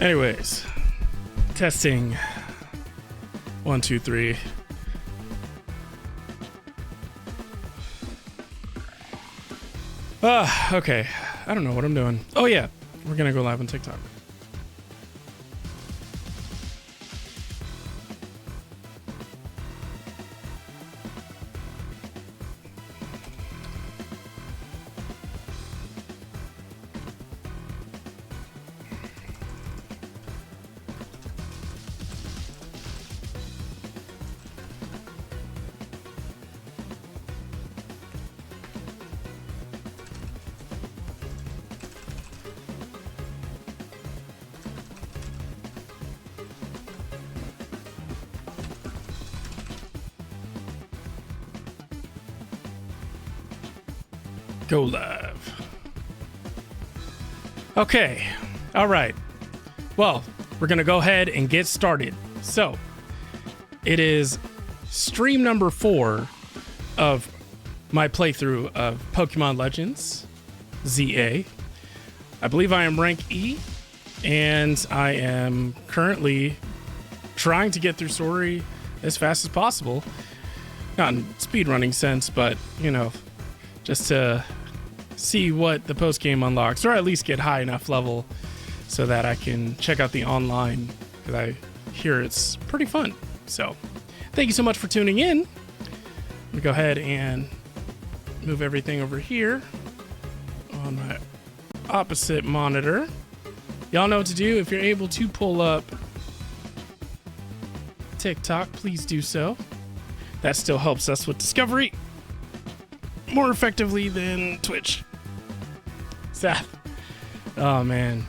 Anyways, testing. 1, 2, 3. Okay. I don't know what I'm doing. Oh yeah, we're gonna go live on TikTok. Go live. Okay. All right. Well, we're going to go ahead and get started. So, it is stream number 4 of my playthrough of Pokemon Legends ZA. I believe I am rank E, and I am currently trying to get through story as fast as possible. Not in speedrunning sense, but, you know, just to see what the post game unlocks, or at least get high enough level so that I can check out the online, because I hear it's pretty fun. So thank you so much for tuning in. I'm gonna go ahead and move everything over here on my opposite monitor. Y'all know what to do. If you're able to pull up TikTok, please do so. That still helps us with discovery more effectively than Twitch. Seth. Oh, man.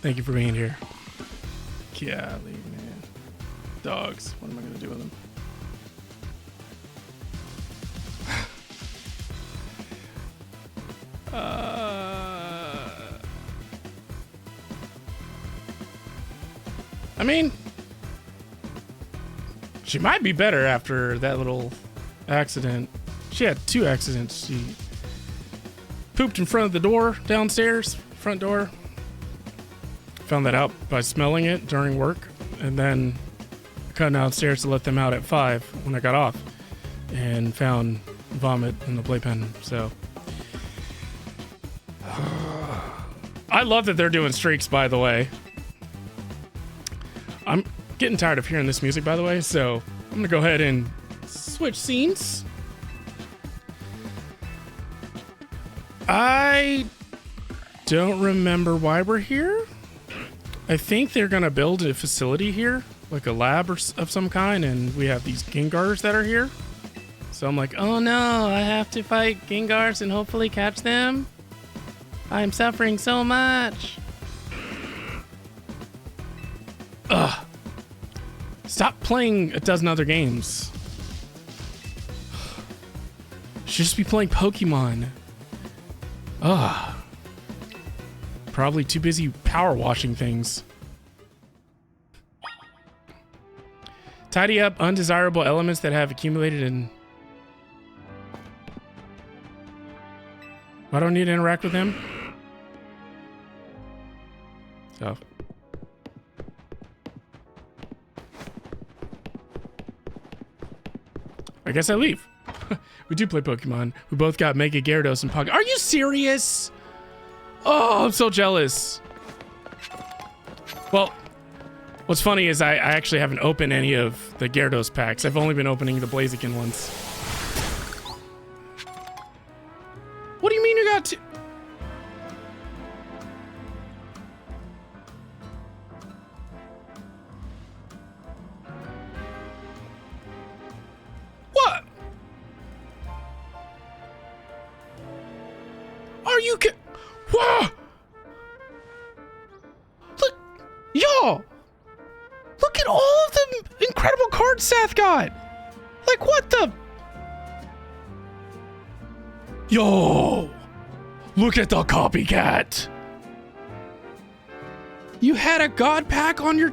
Thank you for being here. Golly, man. Dogs. What am I going to do with them? I mean, she might be better after that little accident. She had 2 accidents. She pooped in front of the door downstairs, front door. Found that out by smelling it during work, and then cut downstairs to let them out at 5 when I got off, and found vomit in the playpen. So I love that they're doing streaks, by the way. I'm getting tired of hearing this music, by the way, so I'm gonna go ahead and switch scenes. I don't remember why we're here. I think they're gonna build a facility here, like a lab of some kind, and we have these Gengars that are here. So I'm like, oh no, I have to fight Gengars and hopefully catch them. I'm suffering so much. Ugh. Stop playing a dozen other games. Should just be playing Pokemon. Ugh. Probably too busy power washing things. Tidy up undesirable elements that have accumulated in... I don't need to interact with him. So... I guess I leave. We do play Pokemon. We both got Mega Gyarados and Pog. Are you serious? Oh, I'm so jealous. Well, what's funny is I actually haven't opened any of the Gyarados packs. I've only been opening the Blaziken ones. What do you mean you got two? What? Are you Whoa! Look, y'all! Look at all of the incredible cards Seth got! Like, what the? Yo! Look at the copycat! You had a god pack on your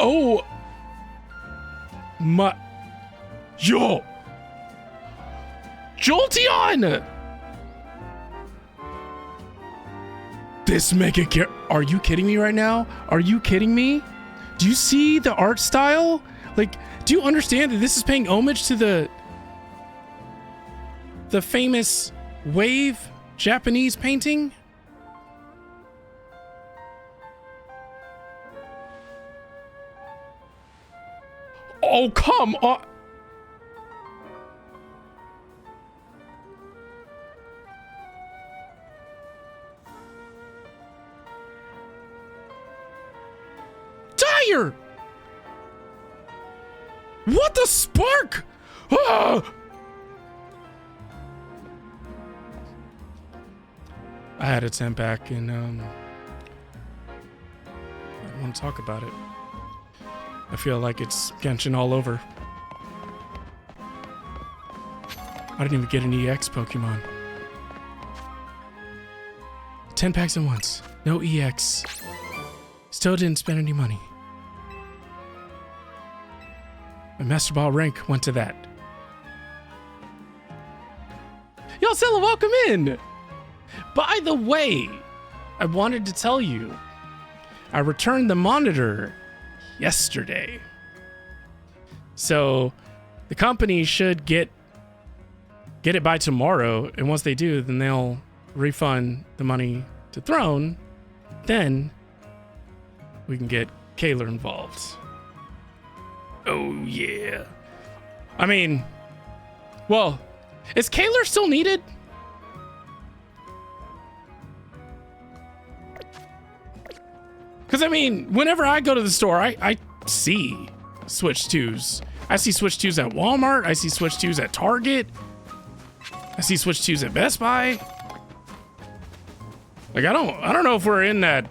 Oh my, yo, Jolteon! This mega care. Are you kidding me right now? Are you kidding me? Do you see the art style? Like, do you understand that this is paying homage to the famous wave Japanese painting? Oh, come on. Dire! What the spark? Ah! I had a 10 pack and I don't want to talk about it. I feel like it's Genshin all over. I didn't even get an EX Pokemon. 10 packs at once. No EX. Still didn't spend any money. My Master Ball rank went to that. Yo, Scylla, welcome in! By the way, I wanted to tell you, I returned the monitor yesterday. So the company should get it by tomorrow, and once they do, then they'll refund the money to Throne. Then we can get Kaler involved. Oh yeah. I mean, well, is Kaler still needed? Because, I mean, whenever I go to the store, I see Switch 2s. I see Switch 2s at Walmart. I see Switch 2s at Target. I see Switch 2s at Best Buy. Like, I don't know if we're in that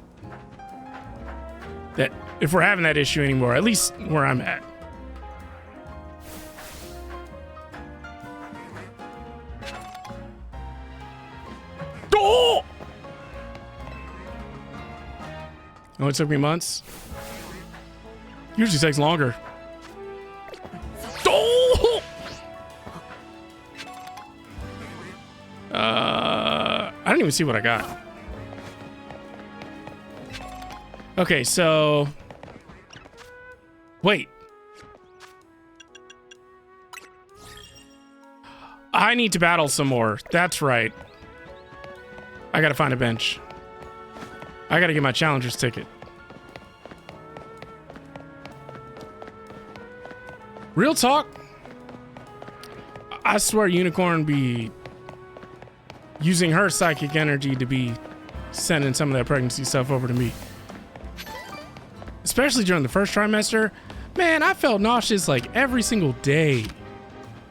if we're having that issue anymore, at least where I'm at. Oh! Oh, it took me months. Usually takes longer. Oh! I didn't even see what I got. Okay, so wait. I need to battle some more. That's right. I gotta find a bench. I gotta get my challenger's ticket. Real talk. I swear Unicorn be using her psychic energy to be sending some of that pregnancy stuff over to me. Especially during the first trimester. Man, I felt nauseous like every single day.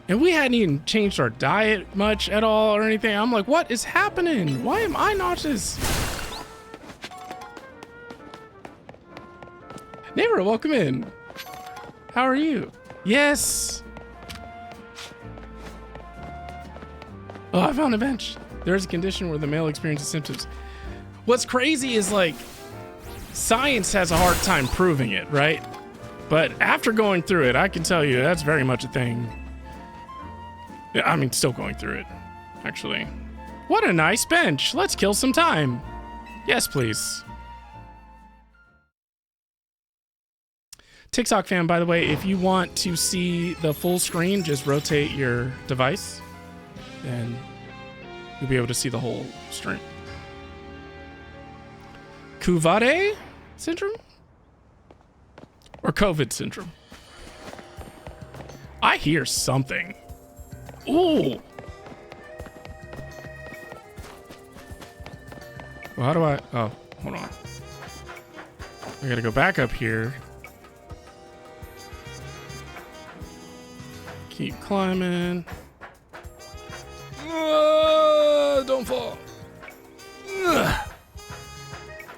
And we hadn't even changed our diet much at all or anything. I'm like, what is happening? Why am I nauseous? Neighbor, welcome in. How are you? Yes. Oh, I found a bench. There's a condition where the male experiences symptoms. What's crazy is like science has a hard time proving it, right? But after going through it, I can tell you that's very much a thing. Yeah, I mean, still going through it, actually. What a nice bench. Let's kill some time. Yes, please. TikTok fan, by the way, if you want to see the full screen, just rotate your device and you'll be able to see the whole stream. Kuvade syndrome? Or COVID syndrome? I hear something. Ooh. Well, how do I... Oh, hold on. I gotta go back up here. Keep climbing. Don't fall.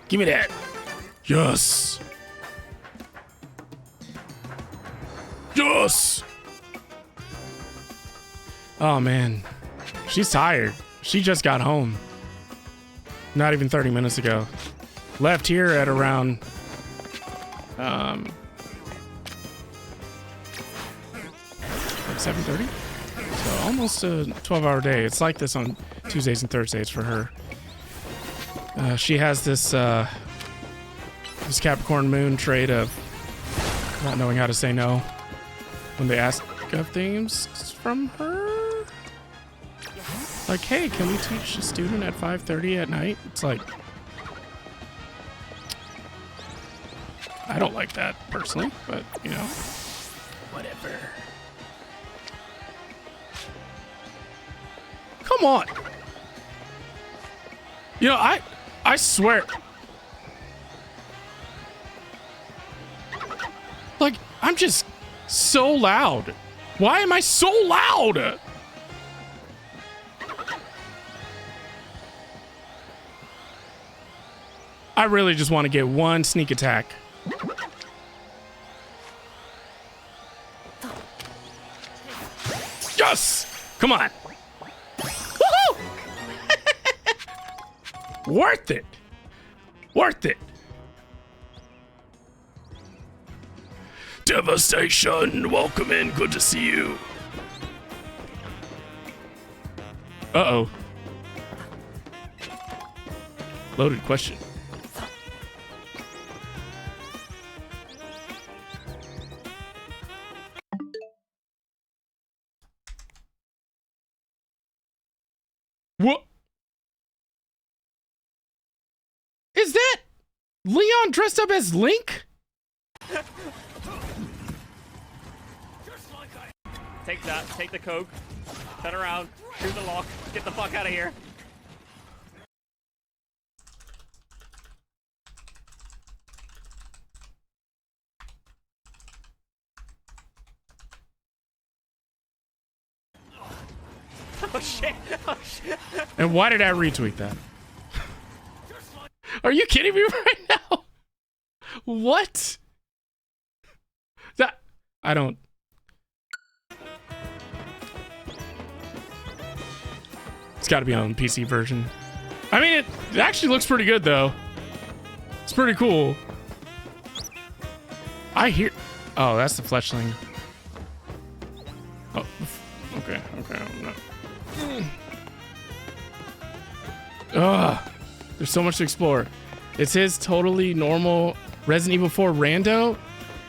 Give me that. Yes. Yes. Oh, man. She's tired. She just got home. Not even 30 minutes ago. Left here at around 7:30. So almost a 12-hour day. It's like this on Tuesdays and Thursdays for her. She has this Capricorn moon trait of not knowing how to say no when they ask of things from her. Like, hey, can we teach a student at 5:30 at night? It's like, I don't like that personally, but you know, whatever. Come on. You know, I swear. Like, I'm just so loud. Why am I so loud? I really just want to get one sneak attack. Yes! Come on. Woohoo! Worth it. Worth it. Devastation, welcome in. Good to see you. Uh-oh. Loaded question. What? Is that Leon dressed up as Link? Take that, take the coke, turn around, shoot the lock, get the fuck out of here. Oh shit, oh shit. And why did I retweet that? Are you kidding me right now? What? That, I don't. It's got to be on the PC version. I mean, it actually looks pretty good, though. It's pretty cool. I hear... Oh, that's the fletchling. Oh, okay, okay. Ugh. There's so much to explore. It's his totally normal Resident Evil 4 rando.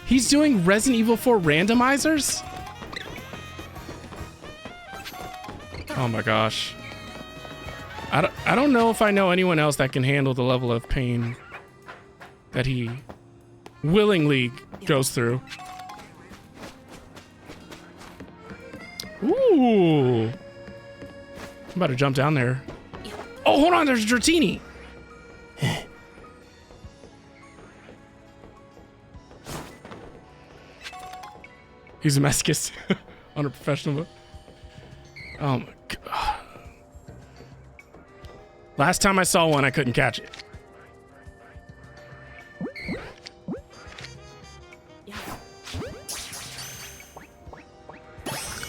He's doing Resident Evil 4 randomizers? Oh my gosh. I don't know if I know anyone else that can handle the level of pain that he willingly goes through. Ooh. I'm about to jump down there. Oh, hold on, there's Dratini. He's a masochist on a professional mode. Oh my god. Last time I saw one, I couldn't catch it.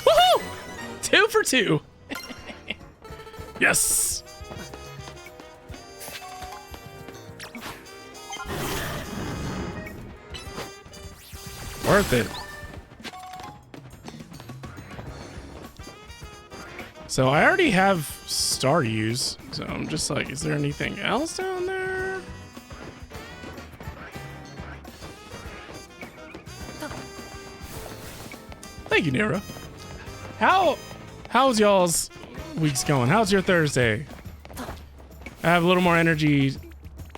Woohoo! 2 for 2. Yes. Worth it. So I already have Stardews, so I'm just like, is there anything else down there? Thank you, Nero. How's y'all's weeks going? How's your Thursday? I have a little more energy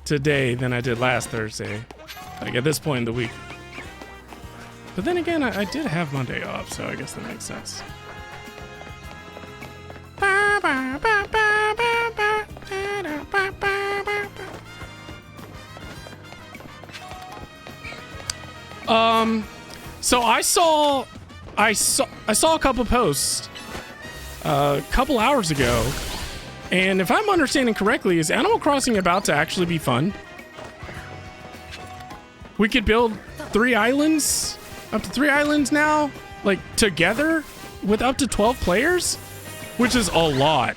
today than I did last Thursday, like at this point in the week. But then again, I did have Monday off, so I guess that makes sense. So I saw a couple posts a couple hours ago, and if I'm understanding correctly, is Animal Crossing about to actually be fun? We could build 3 islands, up to 3 islands now, like together with up to 12 players, which is a lot.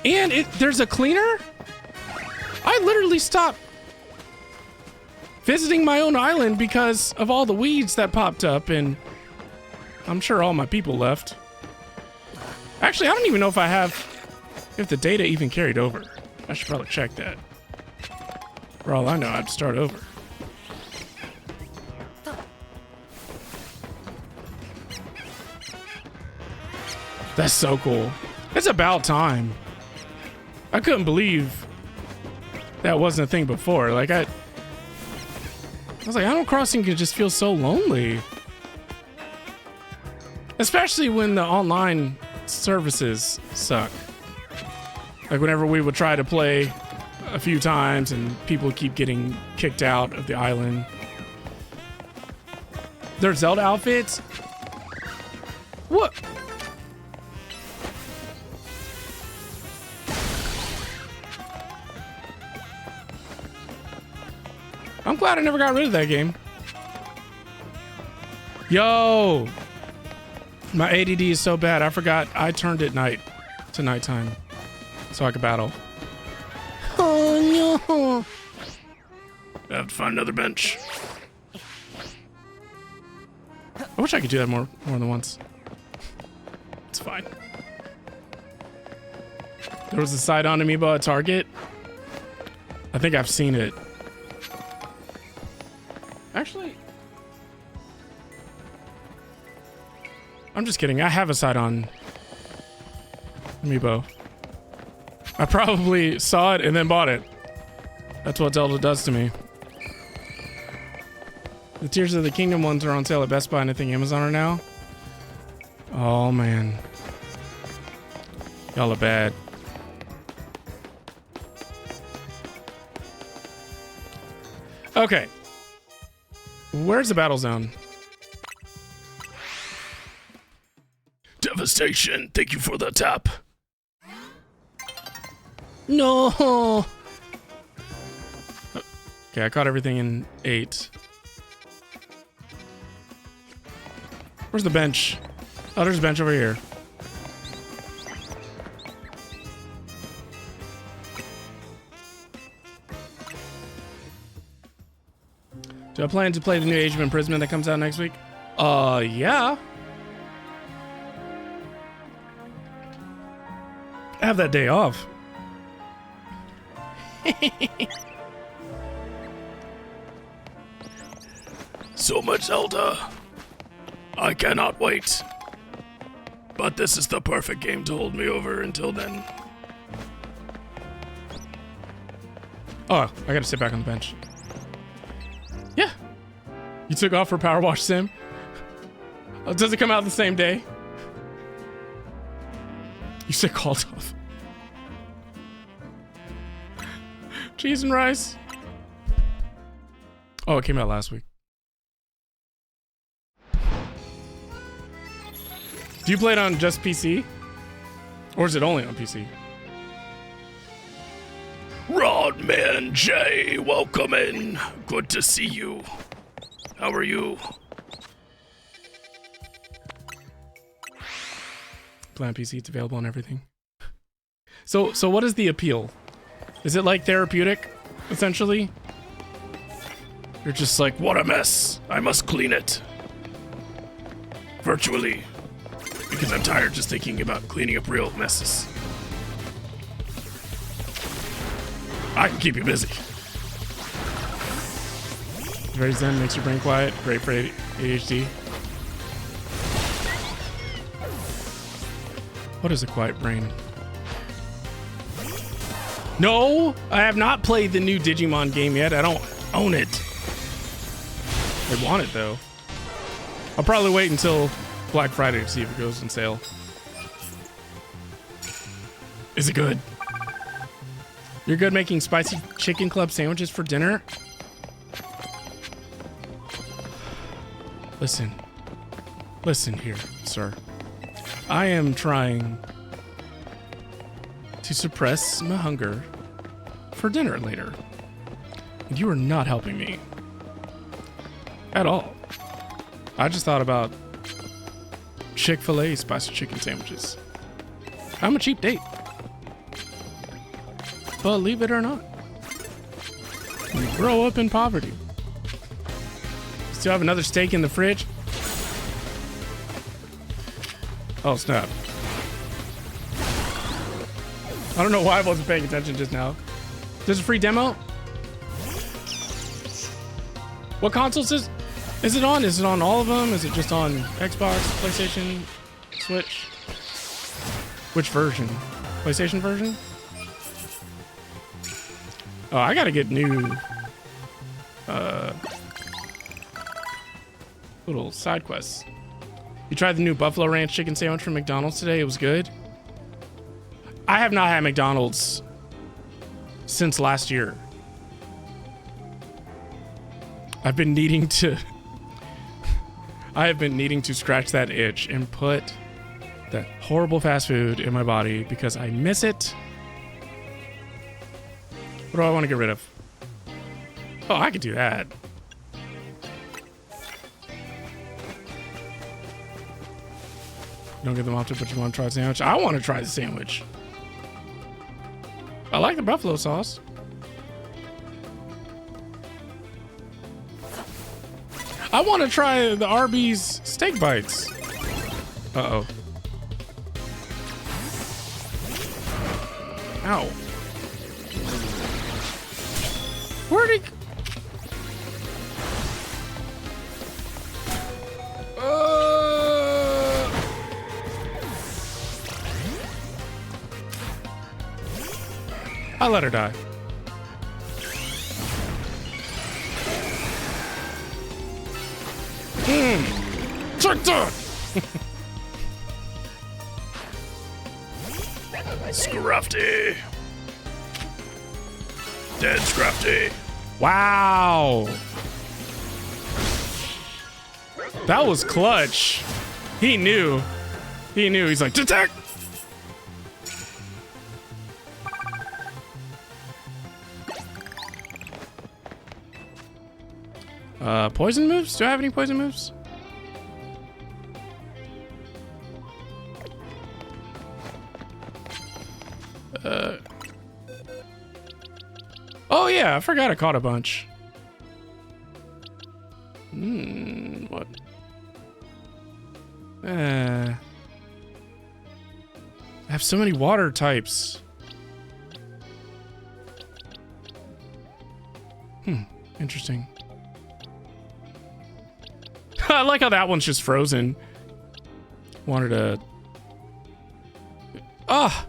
And there's a cleaner. I literally stopped visiting my own island because of all the weeds that popped up, and I'm sure all my people left. Actually, I don't even know if the data even carried over. I should probably check that. For all I know, I'd start over. That's so cool. It's about time. I couldn't believe that wasn't a thing before. Like I was like, Animal Crossing can just feel so lonely. Especially when the online services suck. Like whenever we would try to play a few times and people keep getting kicked out of the island. Their Zelda outfits? What? I'm glad I never got rid of that game. Yo! My ADD is so bad. I forgot I turned it to nighttime so I could battle. Oh no! I have to find another bench. I wish I could do that more than once. It's fine. There was a side-on amiibo at Target. I think I've seen it. Actually, I'm just kidding. I have a side-on amiibo. I probably saw it and then bought it. That's what Zelda does to me. The Tears of the Kingdom ones are on sale at Best Buy and I think Amazon are now. Oh man. Y'all are bad. Okay. Where's the battle zone? Devastation, thank you for the tap. No. Okay, I caught everything in 8. Where's the bench? Oh, there's a bench over here. Do I plan to play the new Age of Imprisonment that comes out next week? Yeah. I have that day off. So much Zelda. I cannot wait. But this is the perfect game to hold me over until then. Oh, I gotta sit back on the bench. Yeah. You took off for Power Wash Sim? Oh, does it come out the same day? You said called off. Cheese and rice. Oh, it came out last week. Do you play it on just PC? Or is it only on PC? Rodman J, welcome in. Good to see you. How are you? Play on PC, it's available on everything. So what is the appeal? Is it like therapeutic, essentially? You're just like, what a mess. I must clean it. Virtually. Because I'm tired just thinking about cleaning up real messes. I can keep you busy. Very zen, makes your brain quiet. Great for ADHD. What is a quiet brain? No, I have not played the new Digimon game yet. I don't own it. I want it though. I'll probably wait until Black Friday to see if it goes on sale. Is it good? You're good making spicy chicken club sandwiches for dinner? Listen here, sir. I am trying to suppress my hunger for dinner later. And you are not helping me. At all. I just thought about Chick-fil-A spicy chicken sandwiches. I'm a cheap date. Believe it or not. We grow up in poverty. Still have another steak in the fridge. Oh, snap. I don't know why I wasn't paying attention just now. There's a free demo? What consoles is it on? Is it on all of them? Is it just on Xbox, PlayStation, Switch? Which version? PlayStation version? Oh, I gotta get new little side quests. You tried the new Buffalo Ranch chicken sandwich from McDonald's today? It was good. I have not had McDonald's since last year. I have been needing to scratch that itch and put that horrible fast food in my body because I miss it. What do I want to get rid of? Oh, I could do that. You don't get them often, but you want to try the sandwich? I want to try the sandwich. I like the buffalo sauce. I want to try the Arby's steak bites. Uh-oh. Ow. Where'd he... I let her die. Check that! Scruffy. Dead Scruffy. Wow. That was clutch. He knew. He knew. He's like, detect! Poison moves? Do I have any poison moves? Oh yeah, I forgot I caught a bunch. What? I have so many water types. Interesting. I like how that one's just frozen. Wanted to... Ah!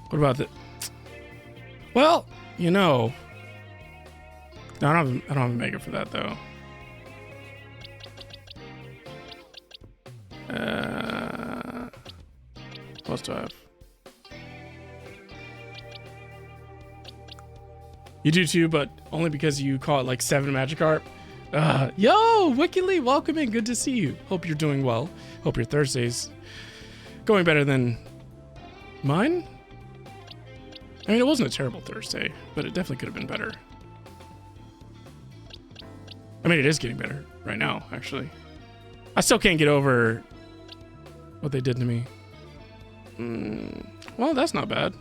What about the... Well, you know... No, I don't have a mega for that, though. What else do I have? You do too, but only because you caught like 7 Magikarp. Yo, WikiLee, welcome in. Good to see you. Hope you're doing well. Hope your Thursday's going better than mine. I mean, it wasn't a terrible Thursday, but it definitely could have been better. I mean, it is getting better right now, actually. I still can't get over what they did to me. Well, that's not bad.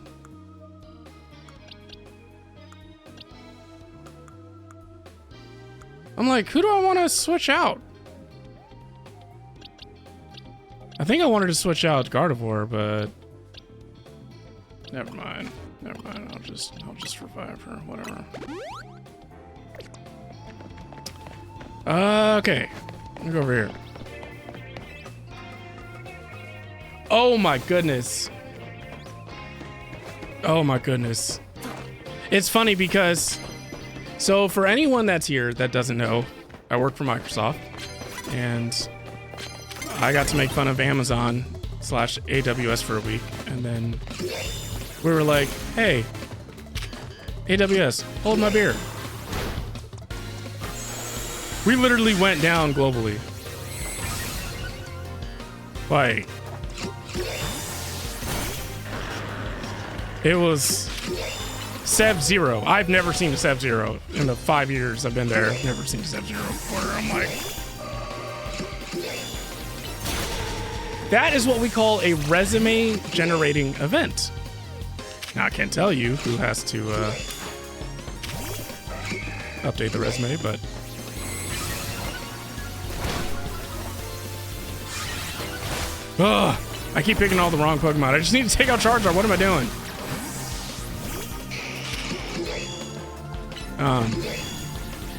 I'm like, who do I want to switch out? I think I wanted to switch out Gardevoir, but never mind. Never mind. I'll just revive her. Whatever. Okay. Let me go over here. Oh my goodness. Oh my goodness. It's funny because, so for anyone that's here that doesn't know, I work for Microsoft and I got to make fun of Amazon / AWS for a week. And then we were like, hey, AWS, hold my beer. We literally went down globally. Like, it was Sub-Zero. I've never seen a Sub-Zero in the 5 years I've been there. I've never seen a Sub-Zero before. I'm like, that is what we call a resume generating event. Now I can't tell you who has to update the resume, but Ugh, I keep picking all the wrong Pokemon. I just need to take out Charizard. What am I doing?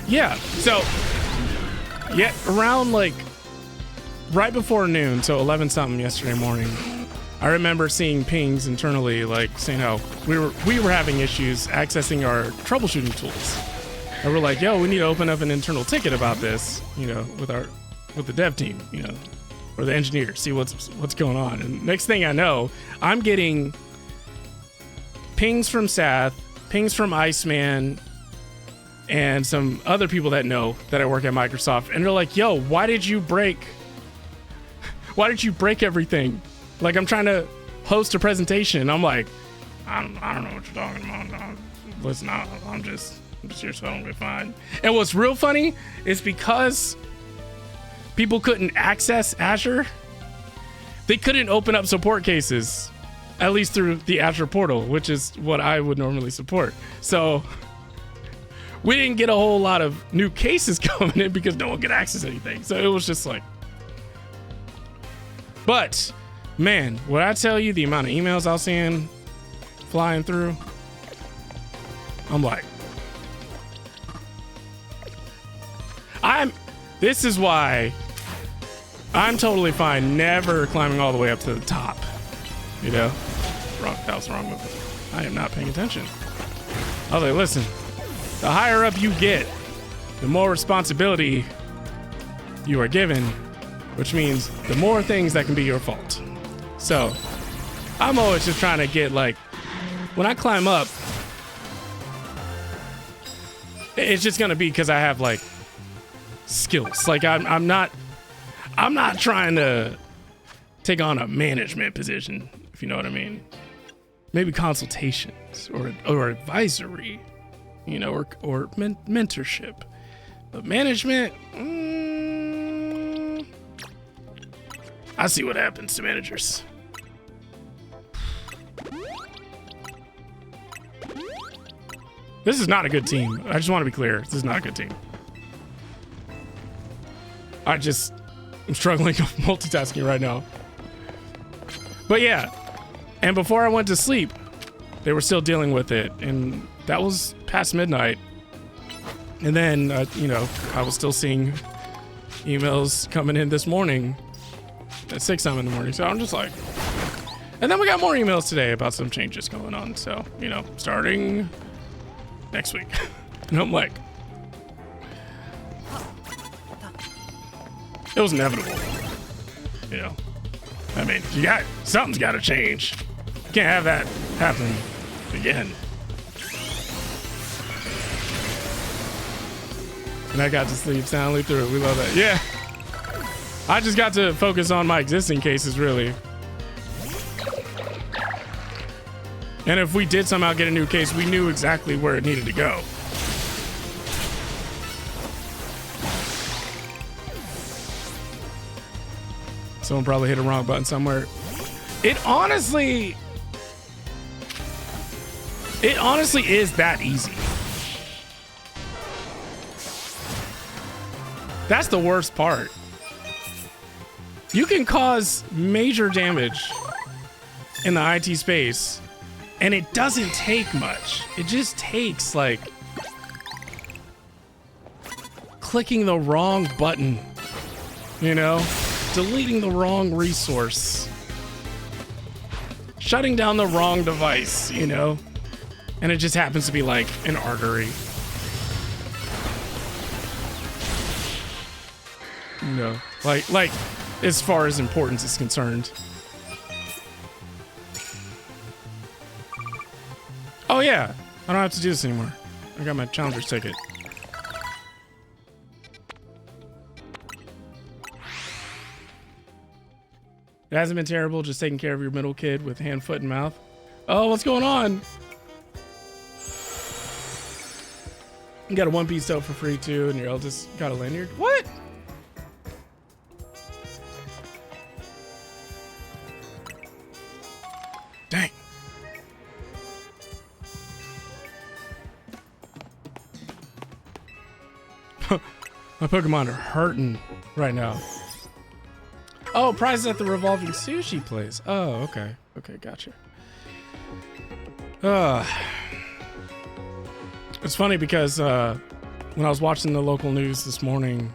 Yeah, so, yeah, around like right before noon, so 11 something yesterday morning, I remember seeing pings internally like saying how we were having issues accessing our troubleshooting tools. And we're like, yo, we need to open up an internal ticket about this, you know, with the dev team, you know, or the engineer, see what's going on. And next thing I know, I'm getting pings from Sath, pings from Iceman, and some other people that know that I work at Microsoft, and they're like, yo, why did you break everything? Like, I'm trying to host a presentation, and I'm like, I don't know what you're talking about. Listen, I'm just here so I don't get fined. And what's real funny is because people couldn't access Azure, they couldn't open up support cases, at least through the Azure portal, which is what I would normally support. So we didn't get a whole lot of new cases coming in because no one could access anything. So it was just like, but man, when I tell you the amount of emails I was seeing flying through, I'm like, this is why I'm totally fine never climbing all the way up to the top. You know, that was the wrong move. I am not paying attention. I was like, listen, the higher up you get, the more responsibility you are given, which means the more things that can be your fault. So I'm always just trying to get, like, when I climb up, it's just gonna be because I have like skills. Like I'm not trying to take on a management position, if you know what I mean. Maybe consultations or advisory, you know, or mentorship. But management, I see what happens to managers. This is not a good team. I just want to be clear. This is not a good team. I'm struggling with multitasking right now. But yeah, and before I went to sleep, they were still dealing with it, and that was past midnight. And then, you know, I was still seeing emails coming in this morning at 6 a.m. in the morning. So I'm just like, and then we got more emails today about some changes going on. So, you know, starting next week. And I'm like, it was inevitable. You know, I mean, something's got to change. You can't have that happen again. And I got to sleep soundly through it. We love that. Yeah. I just got to focus on my existing cases, really. And if we did somehow get a new case, we knew exactly where it needed to go. Someone probably hit a wrong button somewhere. It honestly is that easy. That's the worst part. You can cause major damage in the IT space, and it doesn't take much. It just takes, like, clicking the wrong button, you know? Deleting the wrong resource. Shutting down the wrong device, you know? And it just happens to be, like, an artery. You know? Like, as far as importance is concerned. Oh yeah, I don't have to do this anymore. I got my challenger's ticket. It hasn't been terrible, just taking care of your middle kid with hand, foot, and mouth. Oh, what's going on? You got a One Piece soap for free too, and your eldest got a lanyard. What? Dang. My Pokemon are hurting right now. Oh, prizes at the revolving sushi place. Oh, okay. Okay, gotcha. It's funny because when I was watching the local news this morning,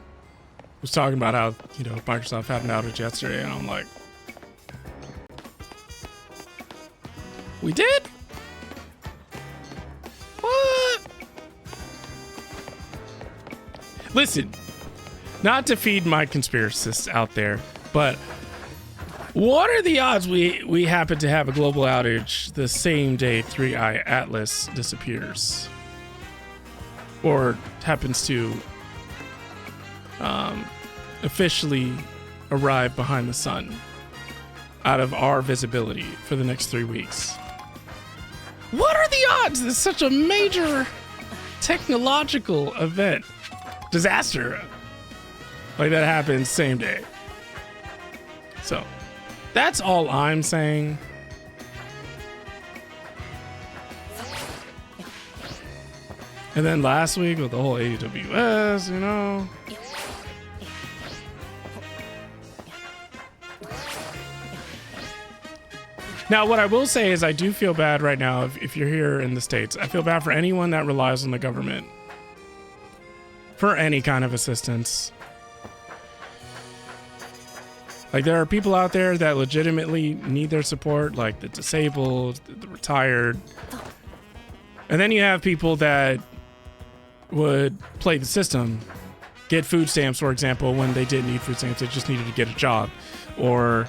it was talking about how, you know, Microsoft had an outage yesterday, and I'm like, we did? What? Listen, not to feed my conspiracists out there, but what are the odds we happen to have a global outage the same day 3i Atlas disappears? Or happens to officially arrive behind the sun out of our visibility for the next 3 weeks? What are the odds that such a major technological event, disaster like that happens same day? So that's all I'm saying. And then last week with the whole AWS, you know. Now, what I will say is I do feel bad right now if you're here in the States. I feel bad for anyone that relies on the government for any kind of assistance. Like, there are people out there that legitimately need their support, like the disabled, the retired. And then you have people that would play the system, get food stamps, for example, when they didn't need food stamps, they just needed to get a job. Or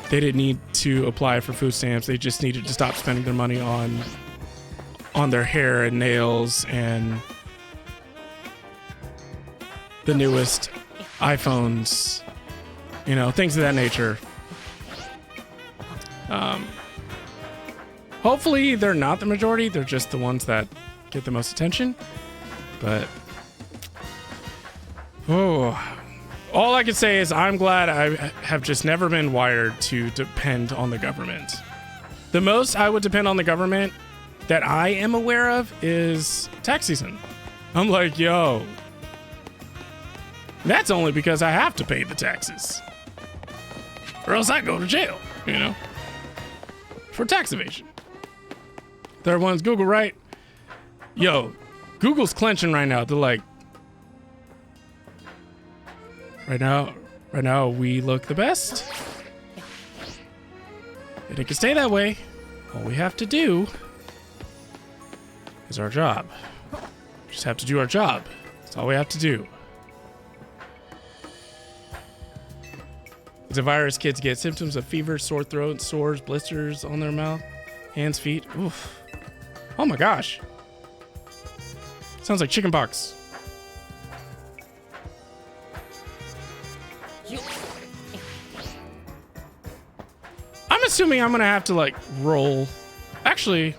they didn't need to apply for food stamps, they just needed to stop spending their money on their hair and nails and the newest iPhones, you know, things of that nature. Hopefully they're not the majority, they're just the ones that get the most attention. But all I can say is I'm glad I have just never been wired to depend on the government. The most I would depend on the government that I am aware of is tax season. I'm like, yo, that's only because I have to pay the taxes, or else I go to jail, you know, for tax evasion. Third one's Google, right? Yo, Google's clenching right now. They're like, right now we look the best, and it can stay that way. All we have to do is our job. We just have to do our job. That's all we have to do. It's a virus. Kids get symptoms of fever, sore throat, sores, blisters on their mouth, hands, feet. Oof. Oh my gosh. Sounds like chickenpox. I'm assuming I'm gonna have to like roll. Actually,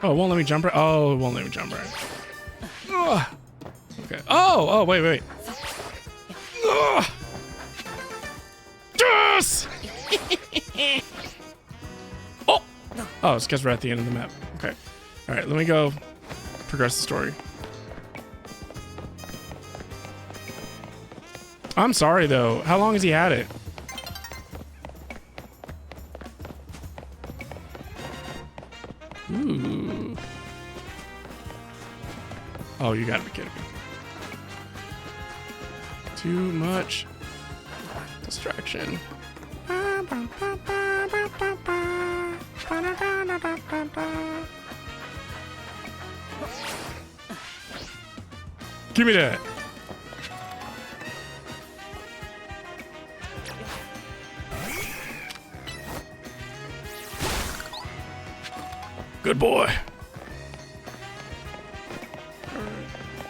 oh, it won't let me jump right. Oh, it won't let me jump right. Ugh. Okay. Oh, wait. Ugh. Yes! Oh, it's because we're at the end of the map. Okay. All right, let me go progress the story. I'm sorry, though. How long has he had it? Ooh. Oh, you gotta be kidding me. Too much distraction. Give me that. Good boy.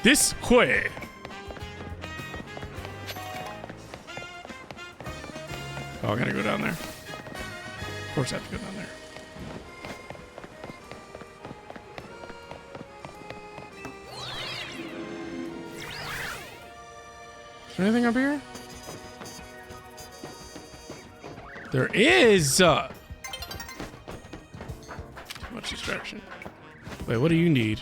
This way. Oh, I gotta go down there. Of course I have to go down there. Is there anything up here? There is! Too much distraction. Wait, what do you need?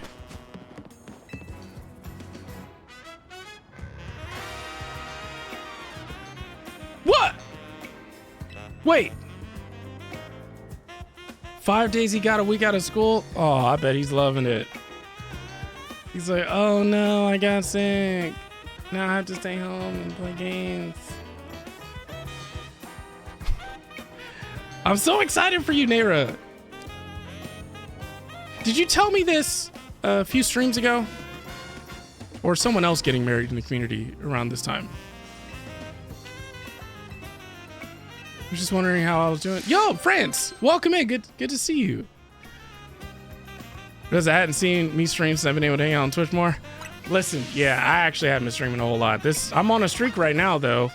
Wait. 5 days he got a week out of school? Oh, I bet he's loving it. He's like, oh no, I got sick. Now I have to stay home and play games. I'm so excited for you, Naira. Did you tell me this a few streams ago? Or someone else getting married in the community around this time? I was just wondering how I was doing. Yo, France, welcome in. Good to see you. Because I hadn't seen me stream, so I've been able to hang out on Twitch more. Listen, yeah, I actually haven't been streaming a whole lot. I'm on a streak right now, though.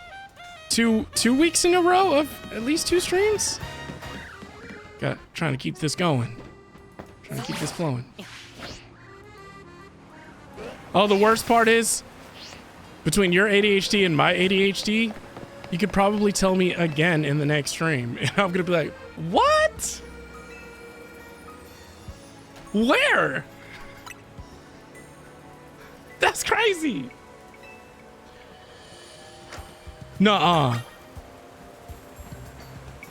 Two weeks in a row of at least 2 streams. Trying to keep this going. Trying to keep this flowing. Oh, the worst part is, between your ADHD and my ADHD, you could probably tell me again in the next stream. And I'm gonna be like, what? Where? That's crazy. Nuh-uh.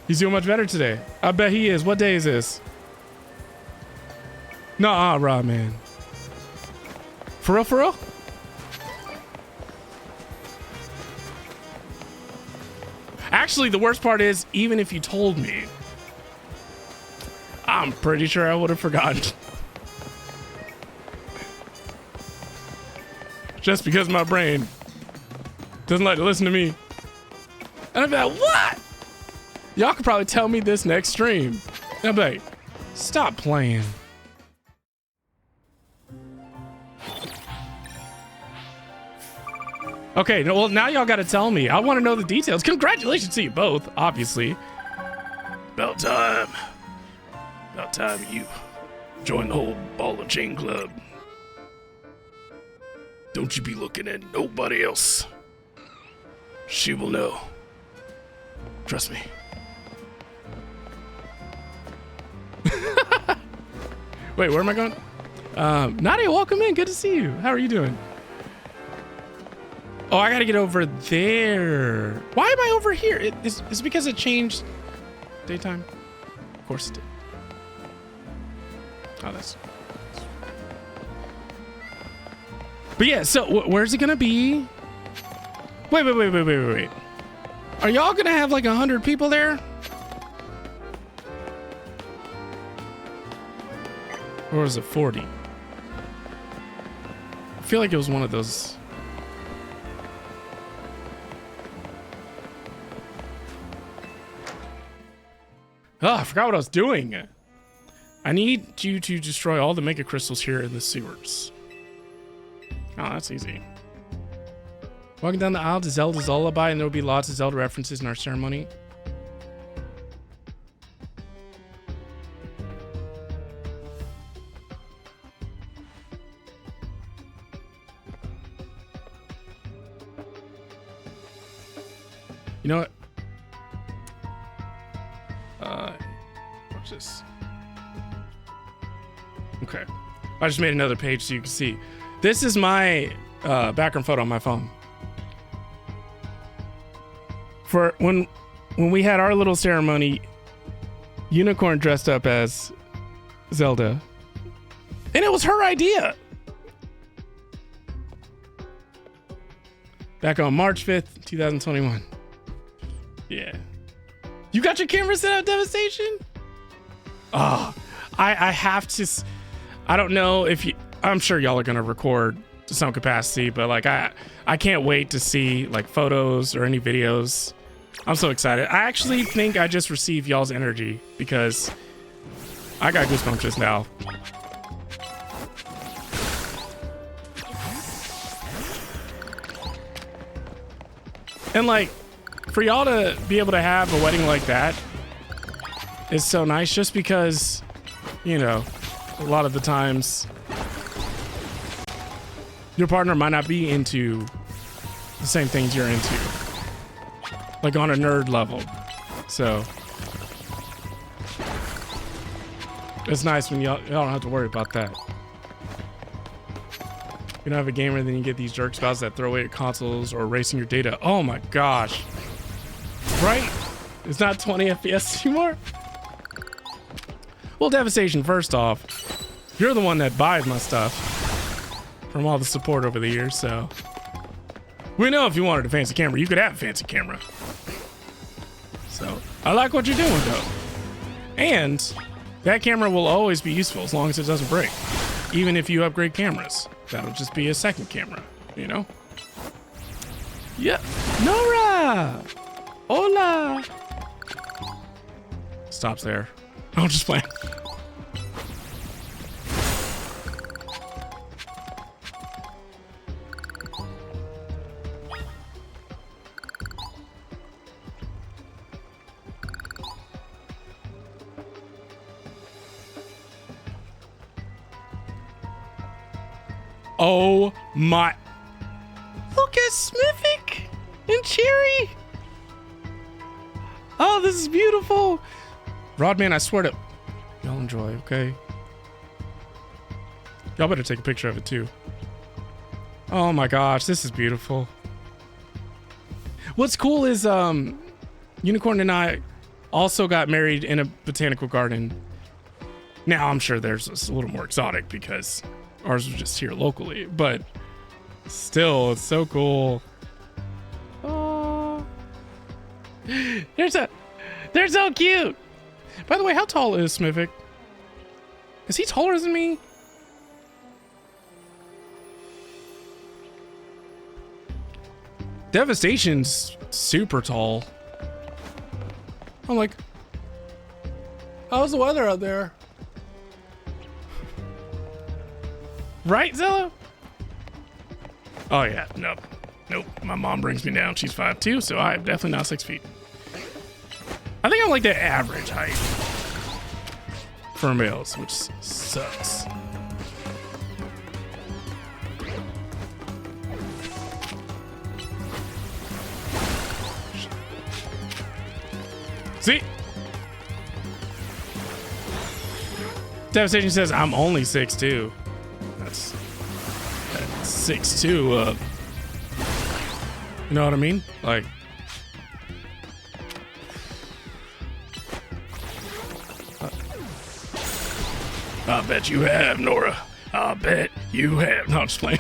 He's doing much better today. I bet he is. What day is this? Nuh-uh, Rob, man. For real, for real? Actually, the worst part is, even if you told me, I'm pretty sure I would have forgotten. Just because my brain doesn't like to listen to me. And I'd be like, what? Y'all could probably tell me this next stream. And I'd be like, stop playing. Okay, well, now y'all gotta tell me. I want to know the details. Congratulations to you both, obviously. About time. About time you join the whole Ball and Chain Club. Don't you be looking at nobody else. She will know. Trust me. Wait, where am I going? Nadia, welcome in. Good to see you. How are you doing? Oh, I gotta get over there. Why am I over here? Is it because it changed daytime? Of course it did. Oh, that's... But yeah, so where's it gonna be? Wait. Are y'all gonna have like 100 people there? Or was it 40? I feel like it was one of those. Oh, I forgot what I was doing. I need you to destroy all the mega crystals here in the sewers. Oh, that's easy. Walking down the aisle to Zelda's Lullaby, and there will be lots of Zelda references in our ceremony. You know what? Watch this. Okay. I just made another page so you can see. This is my background photo on my phone. For when we had our little ceremony, Unicorn dressed up as Zelda. And it was her idea. Back on March 5th, 2021. Yeah. You got your camera set up, Devastation? Oh, I have to. I don't know if you. I'm sure y'all are gonna record to some capacity, but like I can't wait to see like photos or any videos. I'm so excited. I actually think I just received y'all's energy because I got goosebumps just now. And like, for y'all to be able to have a wedding like that is so nice, just because, you know, a lot of the times your partner might not be into the same things you're into, like on a nerd level. So it's nice when y'all don't have to worry about that. You don't have a gamer, then you get these jerk spouses that throw away your consoles or erasing your data. Oh my gosh. Right? It's not 20 FPS anymore? Well, Devastation, first off, you're the one that buys my stuff from all the support over the years, so. We know if you wanted a fancy camera, you could have a fancy camera. So, I like what you're doing, though. And that camera will always be useful as long as it doesn't break. Even if you upgrade cameras. That'll just be a second camera, you know? Yeah. Nora! Hola! Stops there. I'm just playing. Oh my. Look at Smithic and Cherry. Oh, this is beautiful. Rodman, I swear to. Y'all enjoy, okay? Y'all better take a picture of it too. Oh my gosh, this is beautiful. What's cool is Unicorn and I also got married in a botanical garden. Now I'm sure theirs is a little more exotic because ours was just here locally, but still, it's so cool. Oh, they're so cute. By the way, how tall is Smithic? Is he taller than me? Devastation's super tall. I'm like, how's the weather out there? Right, Zilla? Oh yeah, nope. My mom brings me down. She's 5'2", so I'm definitely not 6 feet. I think I'm like the average height for males, which sucks. See? Devastation says I'm only 6'2". That's 6'2". You know what I mean? Like, I bet you have, Nora. I bet you have. No, I'm just playing.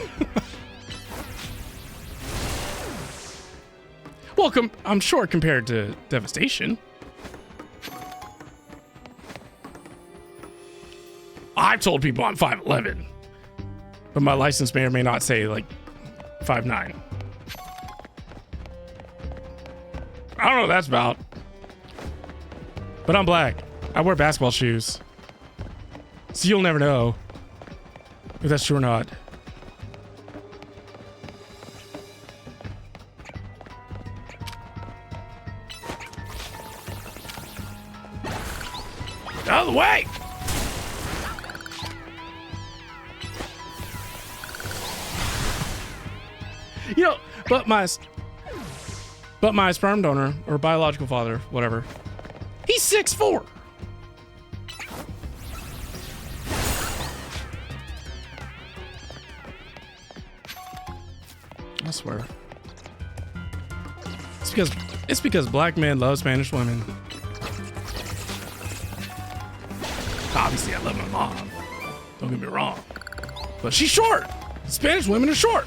Welcome. I'm short compared to Devastation. I've told people I'm 5'11", but my license may or may not say like 5'9". I don't know what that's about. But I'm black. I wear basketball shoes. So you'll never know if that's true or not. Out of the way! You know, but my sperm donor or biological father, whatever, he's 6'4". I swear. It's because black men love Spanish women. Obviously, I love my mom. Don't get me wrong, but she's short. Spanish women are short.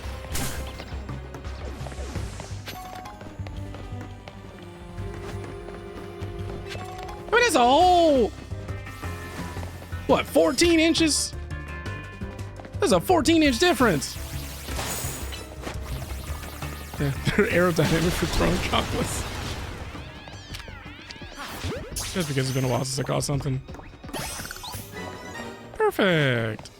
I mean, that's a whole, what, 14 inches? That's a 14-inch difference. Yeah, they're aerodynamic for throwing chocolates. Just because it's been a while since I caught something. Perfect.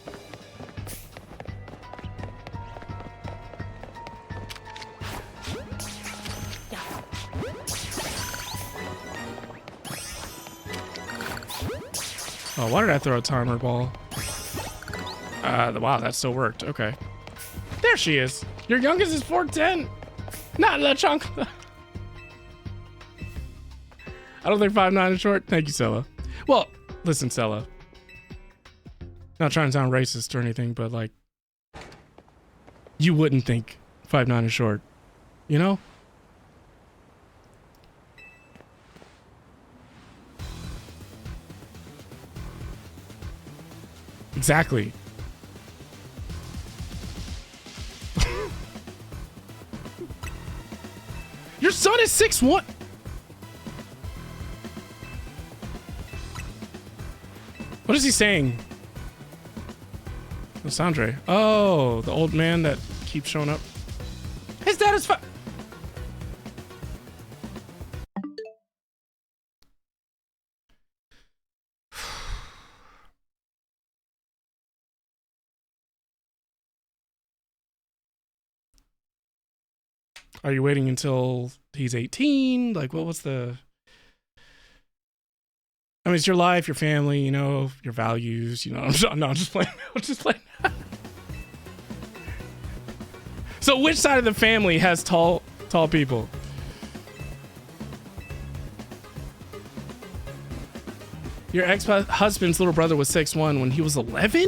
Oh, why did I throw a timer ball? Wow, that still worked. Okay. There she is. Your youngest is 4'10". Not La Chancla. I don't think 5'9" is short. Thank you, Sella. Well, listen, Sella. Not trying to sound racist or anything, but like, you wouldn't think 5'9" is short, you know? Exactly. Your son is 6'1". What is he saying? Sandre. Oh, the old man that keeps showing up. His dad is fine. Are you waiting until he's 18? Like, what's the... I mean, it's your life, your family, you know, your values, you know. I'm just playing. I'm just playing. So which side of the family has tall people? Your ex-husband's little brother was 6'1" when he was 11?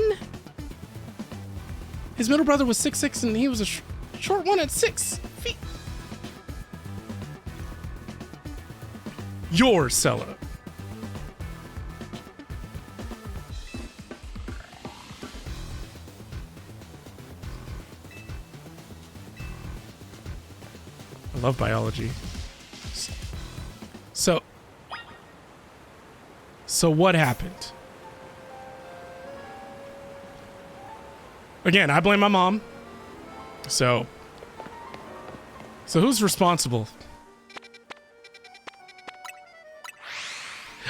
His middle brother was 6'6" and he was a short one at 6 feet. Your Sella. I love biology. So what happened? Again, I blame my mom. So who's responsible?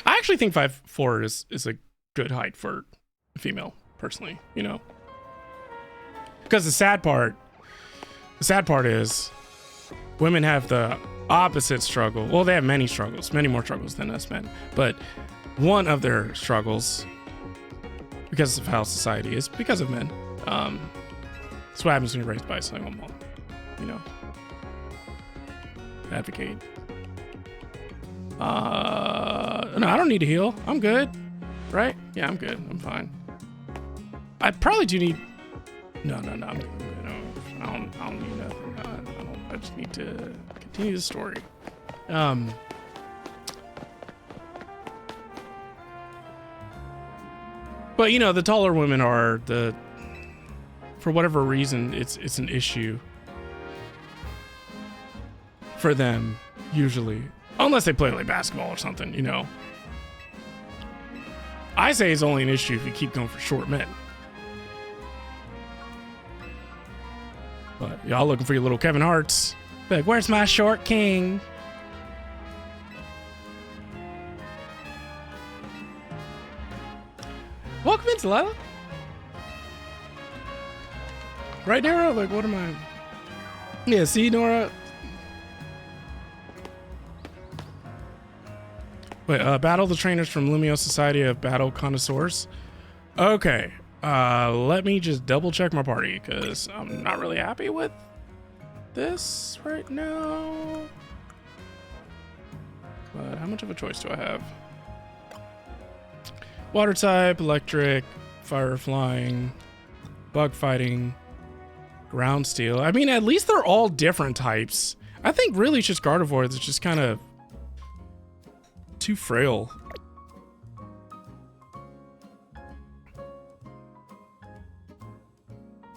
I actually think 5'4" is a good height for a female, personally, you know. Because the sad part is women have the opposite struggle. Well, they have many struggles, many more struggles than us men. But one of their struggles, because of how society is, because of men. That's what happens when you're raised by a single mom. You know, advocate. No, I don't need to heal. I'm good, right? Yeah, I'm good. I'm fine. I probably do need. No, I'm good. I don't need nothing. I just need to continue the story. But you know, the taller women are for whatever reason, it's an issue for them usually, unless they play like basketball or something, you know. I say it's only an issue if you keep going for short men. But y'all looking for your little Kevin Harts. Be like, where's my short king? Welcome in, Delilah. Right, Nora? Like, what am I? Yeah, see, Nora? Wait, battle the trainers from Lumio Society of Battle Connoisseurs. Okay. Let me just double check my party, because I'm not really happy with this right now. But how much of a choice do I have? Water type, electric, fire flying, bug fighting, ground steel. I mean, at least they're all different types. I think really it's just Gardevoirs. It's just kind of too frail.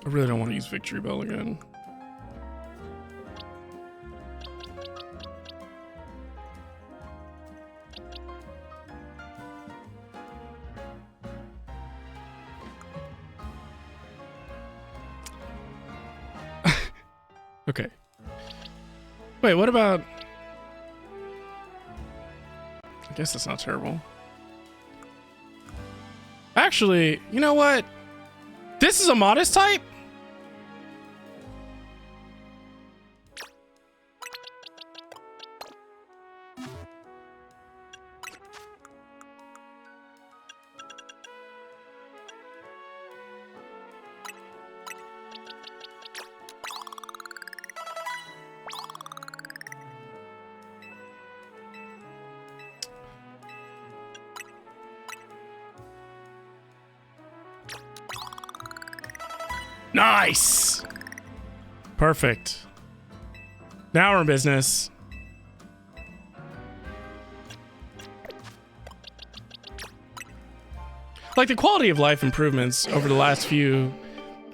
I really don't want to use Victory Bell again. Okay. Wait, what about... I guess that's not terrible. Actually, you know what? This is a modest type? Nice. Perfect. Now we're in business. Like, the quality of life improvements over the last few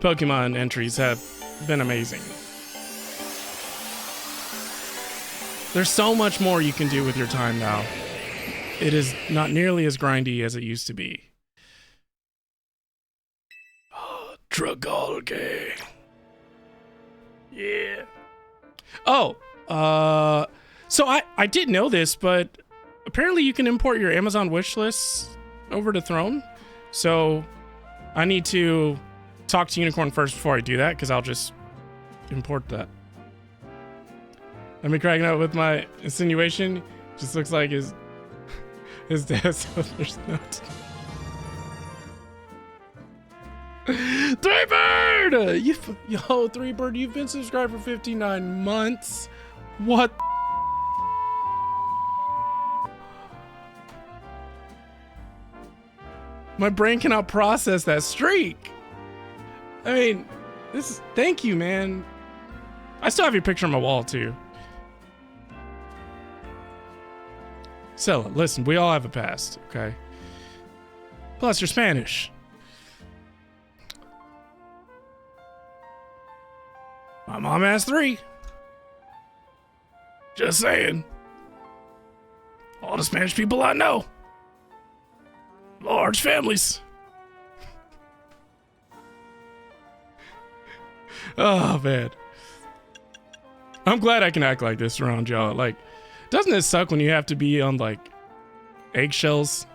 Pokemon entries have been amazing. There's so much more you can do with your time now. It is not nearly as grindy as it used to be. Oh, Dragalge. Yeah. Oh, so I didn't know this, but apparently you can import your Amazon wish lists over to Throne. So I need to talk to Unicorn first before I do that, because I'll just import that. I've been cracking up with my insinuation. Just looks like his dad, so there's no Threebird! Yo, Threebird, you've been subscribed for 59 months. What? My brain cannot process that streak. I mean, thank you, man. I still have your picture on my wall, too. Stella, listen, we all have a past, okay? Plus, you're Spanish. My mom has 3. Just saying. All the Spanish people I know. Large families. Oh, man. I'm glad I can act like this around y'all. Like, doesn't it suck when you have to be on, like, eggshells?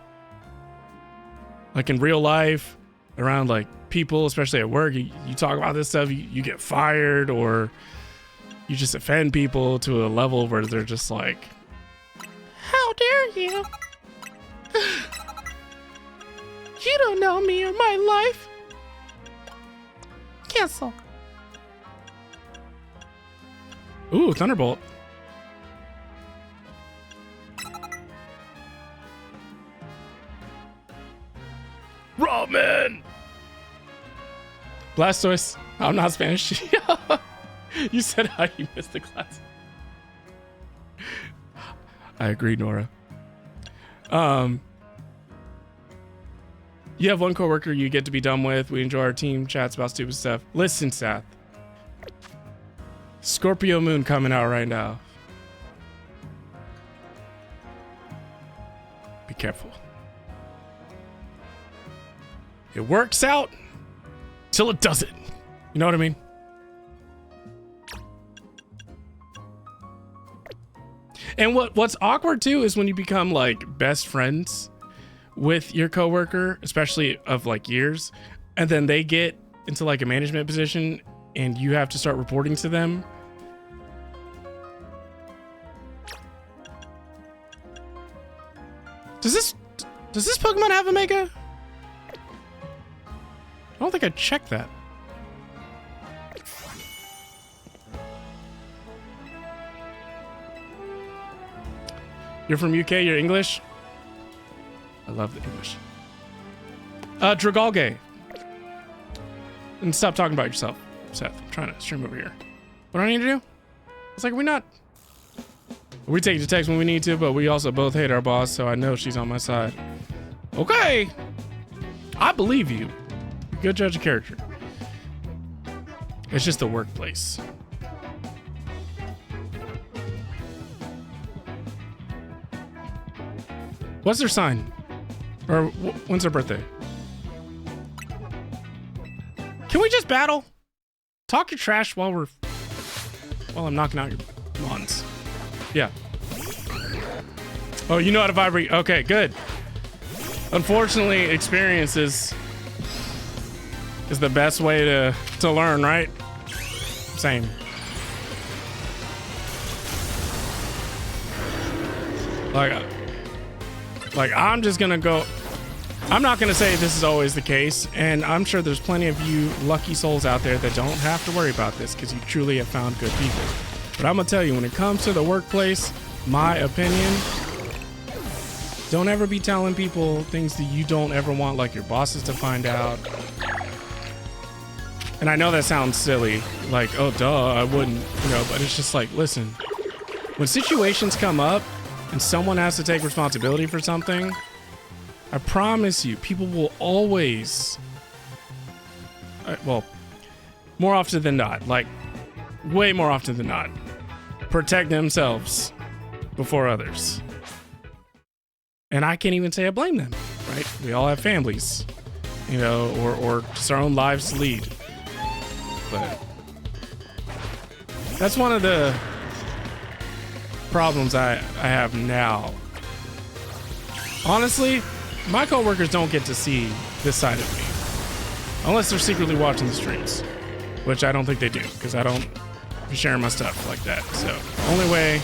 Like, in real life, around, like, people, especially at work, you talk about this stuff, you get fired, or you just offend people to a level where they're just like, how dare you? You don't know me or my life. Cancel. Ooh, Thunderbolt. Ramen. Blastoise. I'm not Spanish. You said how you missed the class. I agree, Nora. You have one coworker you get to be done with. We enjoy our team chats about stupid stuff. Listen, Seth. Scorpio Moon coming out right now. Be careful. It works out till it doesn't. You know what I mean? And what's awkward too is when you become like best friends with your coworker, especially of like years, and then they get into like a management position and you have to start reporting to them. Does this Pokemon have a Mega? I don't think I checked that. You're from UK, you're English? I love the English. Dragalge. And stop talking about yourself, Seth. I'm trying to stream over here. What do I need to do? It's like, we take the text when we need to, but we also both hate our boss, so I know she's on my side. Okay. I believe you. Good judge of character. It's just the workplace. What's their sign? Or when's their birthday? Can we just battle? Talk your trash while I'm knocking out your mons. Yeah. Oh, you know how to vibrate. Okay, good. Unfortunately, experience is the best way to learn, right? Same. Like I'm just gonna go. I'm not gonna say this is always the case, and I'm sure there's plenty of you lucky souls out there that don't have to worry about this because you truly have found good people. But I'm gonna tell you, when it comes to the workplace, my opinion, don't ever be telling people things that you don't ever want, like your bosses to find out. And I know that sounds silly, like, oh duh, I wouldn't, but it's just like, listen, when situations come up and someone has to take responsibility for something, I promise you, people will always, well, more often than not, like way more often than not, protect themselves before others. And I can't even say I blame them, right? We all have families, you know, or just our own lives to lead. But that's one of the problems I have now. Honestly, my coworkers don't get to see this side of me unless they're secretly watching the streams, which I don't think they do because I don't share my stuff like that. So only way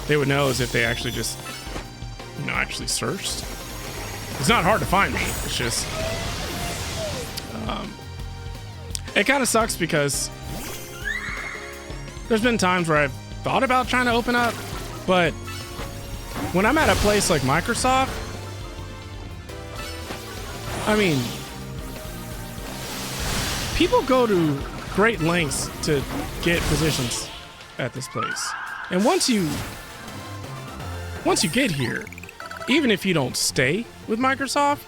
they would know is if they actually just, you know, actually searched. It's not hard to find me. It's just, it kind of sucks because there's been times where I've thought about trying to open up, but when I'm at a place like Microsoft, I mean, people go to great lengths to get positions at this place. And once you get here, even if you don't stay with Microsoft,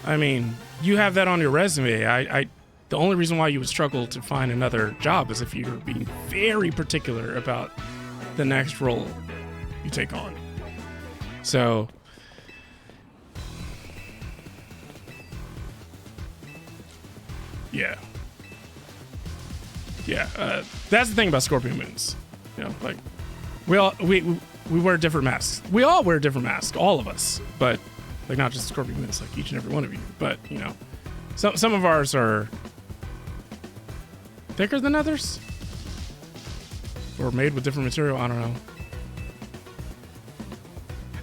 I mean, you have that on your resume. The only reason why you would struggle to find another job is if you're being very particular about the next role you take on. So, yeah. That's the thing about Scorpion Moons. You know, like we wear different masks. We all wear different masks, all of us. But like not just Scorpion Moons, like each and every one of you. But you know, some of ours are thicker than others, or made with different material. I don't know.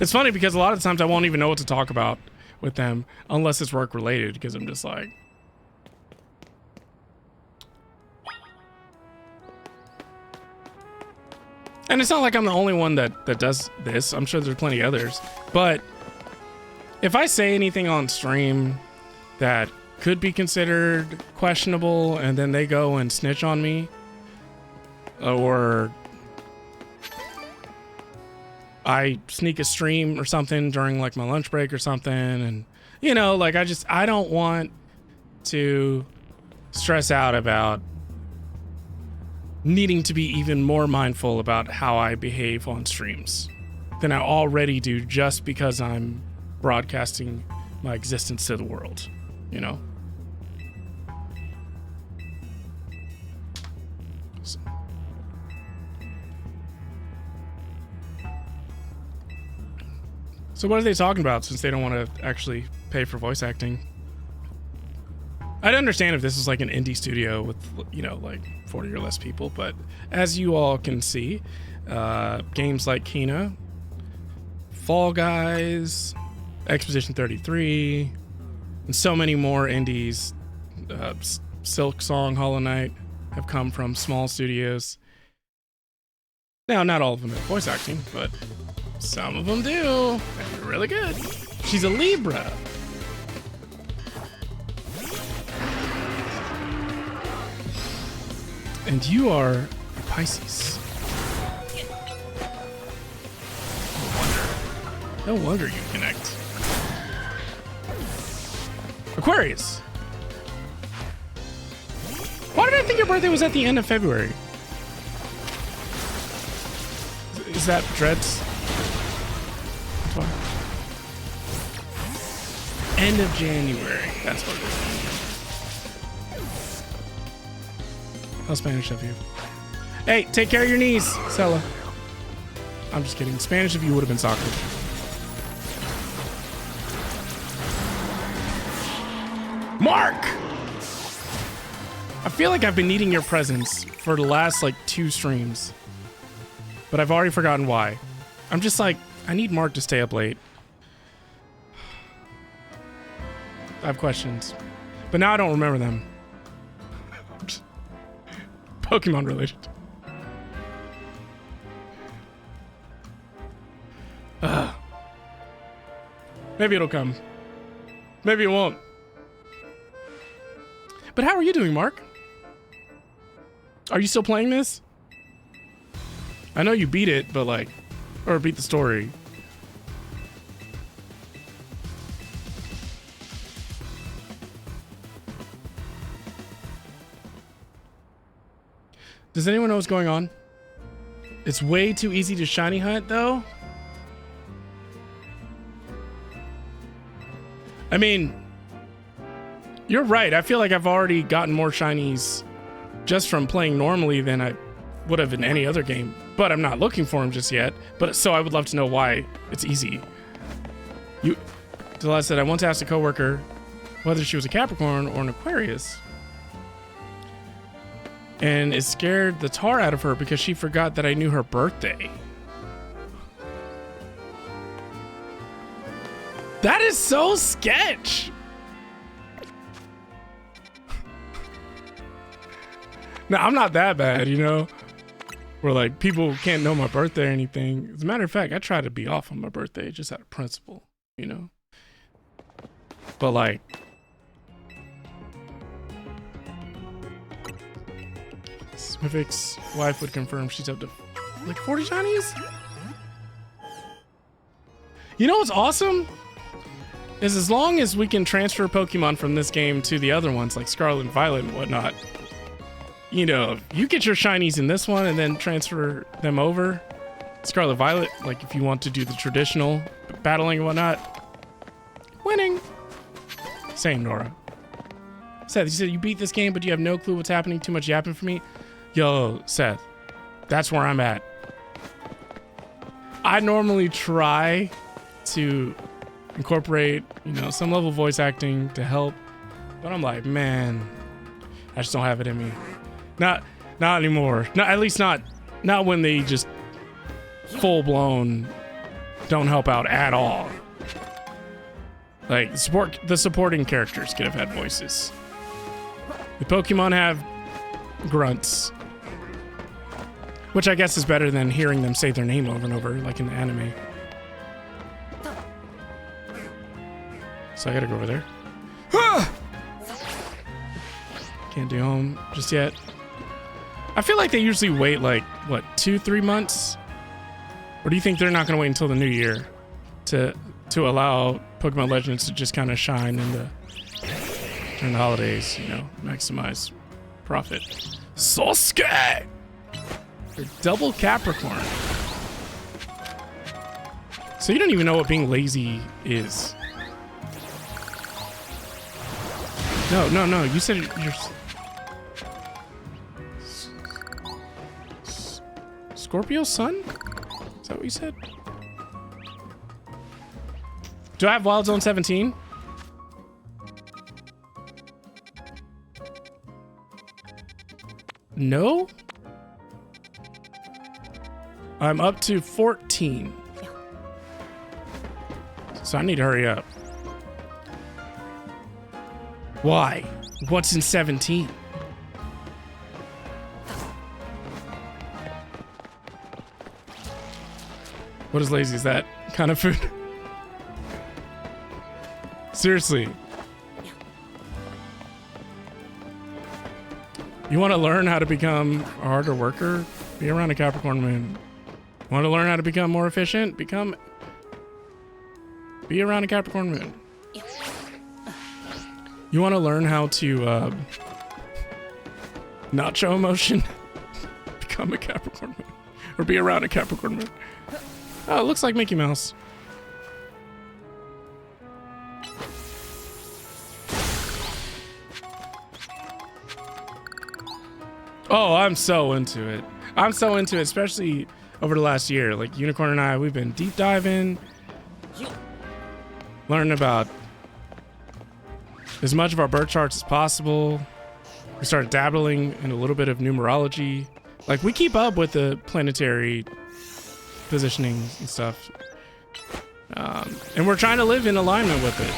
It's funny because a lot of times I won't even know what to talk about with them unless it's work related, because I'm just like, and it's not like I'm the only one that does this. I'm sure there's plenty of others. But if I say anything on stream that could be considered questionable and then they go and snitch on me, or I sneak a stream or something during like my lunch break or something, and you know, like I don't want to stress out about needing to be even more mindful about how I behave on streams than I already do, just because I'm broadcasting my existence to the world, you know? So what are they talking about, since they don't want to actually pay for voice acting? I'd understand if this was like an indie studio with, you know, like 40 or less people, but as you all can see, games like Kena, Fall Guys, Expedition 33, and so many more indies, Silk Song, Hollow Knight, have come from small studios. Now, not all of them have voice acting, but some of them do, and they're really good. She's a Libra. And you are a Pisces. No wonder you connect. Aquarius. Why did I think your birthday was at the end of February? Is that Dreads? That's why. End of January. That's what it is. How Spanish of you? Hey, take care of your knees, Sella. I'm just kidding. Spanish of you would have been soccer. Mark! I feel like I've been needing your presence for the last like 2 streams, but I've already forgotten why. I'm just like, I need Mark to stay up late. I have questions, but now I don't remember them. Pokemon related. Maybe it'll come. Maybe it won't. But how are you doing, Mark? Are you still playing this? I know you beat it, but like, or beat the story. Does anyone know what's going on? It's way too easy to shiny hunt, though. I mean, you're right. I feel like I've already gotten more shinies just from playing normally than I would have in any other game. But I'm not looking for them just yet. But so I would love to know why it's easy. Delilah said, I once asked a coworker whether she was a Capricorn or an Aquarius. And it scared the tar out of her because she forgot that I knew her birthday. That is so sketch. Now, I'm not that bad, you know? Where like people can't know my birthday or anything. As a matter of fact, I try to be off on my birthday just out of principle, you know? But like, Smific's wife would confirm she's up to like 40 shinies. You know what's awesome? Is as long as we can transfer Pokemon from this game to the other ones like Scarlet and Violet and whatnot, you know, you get your shinies in this one and then transfer them over. Scarlet Violet, like if you want to do the traditional battling and whatnot, winning. Same, Nora. Seth, you said you beat this game, but you have no clue what's happening. Too much yapping for me. Yo, Seth, that's where I'm at. I normally try to incorporate, you know, some level of voice acting to help, but I'm like, man, I just don't have it in me. Not anymore. Not at least not when they just full blown don't help out at all. Like the supporting characters could have had voices. The Pokemon have grunts, which I guess is better than hearing them say their name over and over like in the anime. So I gotta go over there. Can't do home just yet. I feel like they usually wait like, what, 2-3 months? Or do you think they're not gonna wait until the new year to allow Pokemon Legends to just kind of shine during the holidays, you know, maximize profit? Sasuke! You're double Capricorn. So you don't even know what being lazy is. No. You said you're Scorpio Sun? Is that what you said? Do I have Wild Zone 17? No? I'm up to 14. So I need to hurry up. Why? What's in 17? What is lazy? Is that kind of food? Seriously. You want to learn how to become a harder worker? Be around a Capricorn moon. Want to learn how to become more efficient? Be around a Capricorn moon. You want to learn how to not show emotion? Become a Capricorn moon. Or be around a Capricorn moon. Oh, it looks like Mickey Mouse. Oh, I'm so into it. I'm so into it, especially over the last year. Like Unicorn and I, we've been deep diving, learning about as much of our birth charts as possible. We started dabbling in a little bit of numerology. Like we keep up with the planetary positioning and stuff. And we're trying to live in alignment with it.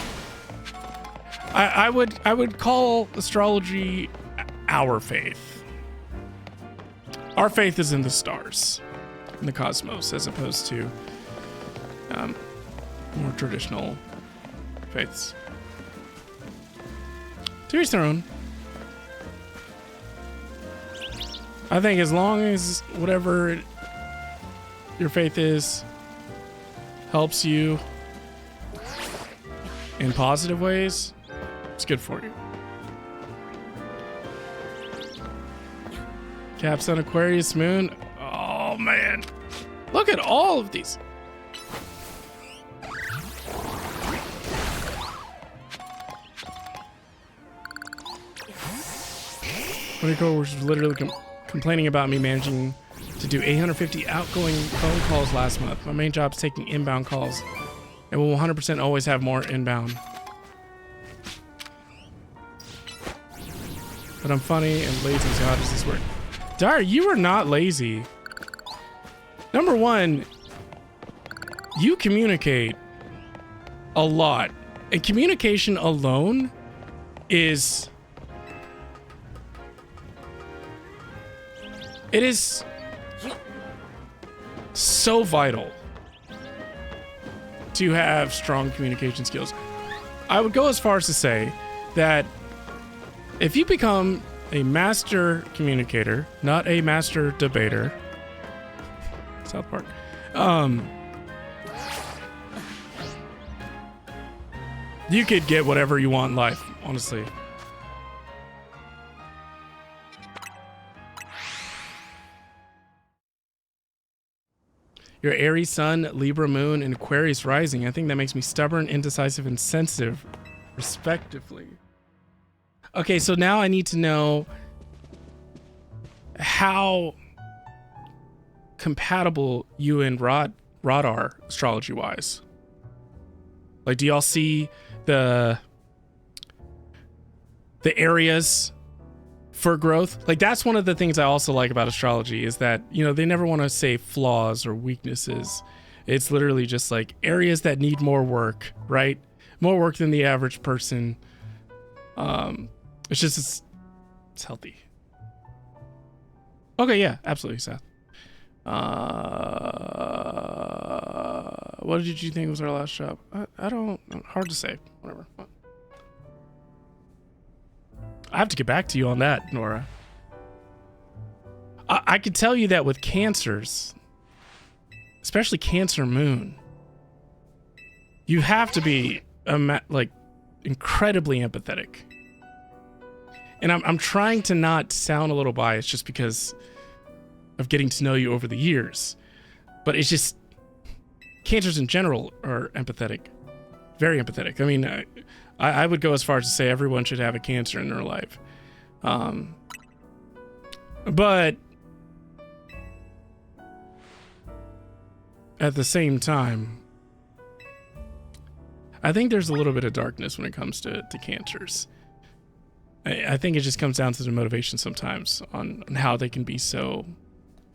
I would call astrology our faith. Our faith is in the stars, in the cosmos, as opposed to more traditional faiths. To each their own. I think as long as whatever your faith is helps you in positive ways, it's good for you. Cap, Sun, Aquarius, Moon. Oh man, look at all of these. Honeycomb was literally complaining about me managing to do 850 outgoing phone calls last month. My main job is taking inbound calls, and will 100% always have more inbound. But I'm funny and lazy, so how does this work? Dar, you are not lazy. Number one, you communicate a lot, and communication alone is... It is so vital to have strong communication skills. I would go as far as to say that if you become a master communicator, not a master debater, South Park, you could get whatever you want in life, honestly. Your Aries Sun, Libra Moon, and Aquarius Rising. I think that makes me stubborn, indecisive, and sensitive, respectively. Okay, so now I need to know how compatible you and Rod are astrology-wise. Like, do y'all see the areas for growth? Like, that's one of the things I also like about astrology is that, you know, they never want to say flaws or weaknesses. It's literally just like areas that need more work, right? More work than the average person. It's just, it's healthy. Okay, yeah, absolutely, Seth. What did you think was our last job? I don't, hard to say, whatever. I have to get back to you on that, Nora. I could tell you that with cancers, especially Cancer Moon, you have to be like incredibly empathetic. And I'm trying to not sound a little biased just because of getting to know you over the years, but it's just cancers in general are empathetic, very empathetic. I mean, I would go as far as to say everyone should have a cancer in their life. But at the same time, I think there's a little bit of darkness when it comes to cancers. I think it just comes down to the motivation sometimes on how they can be so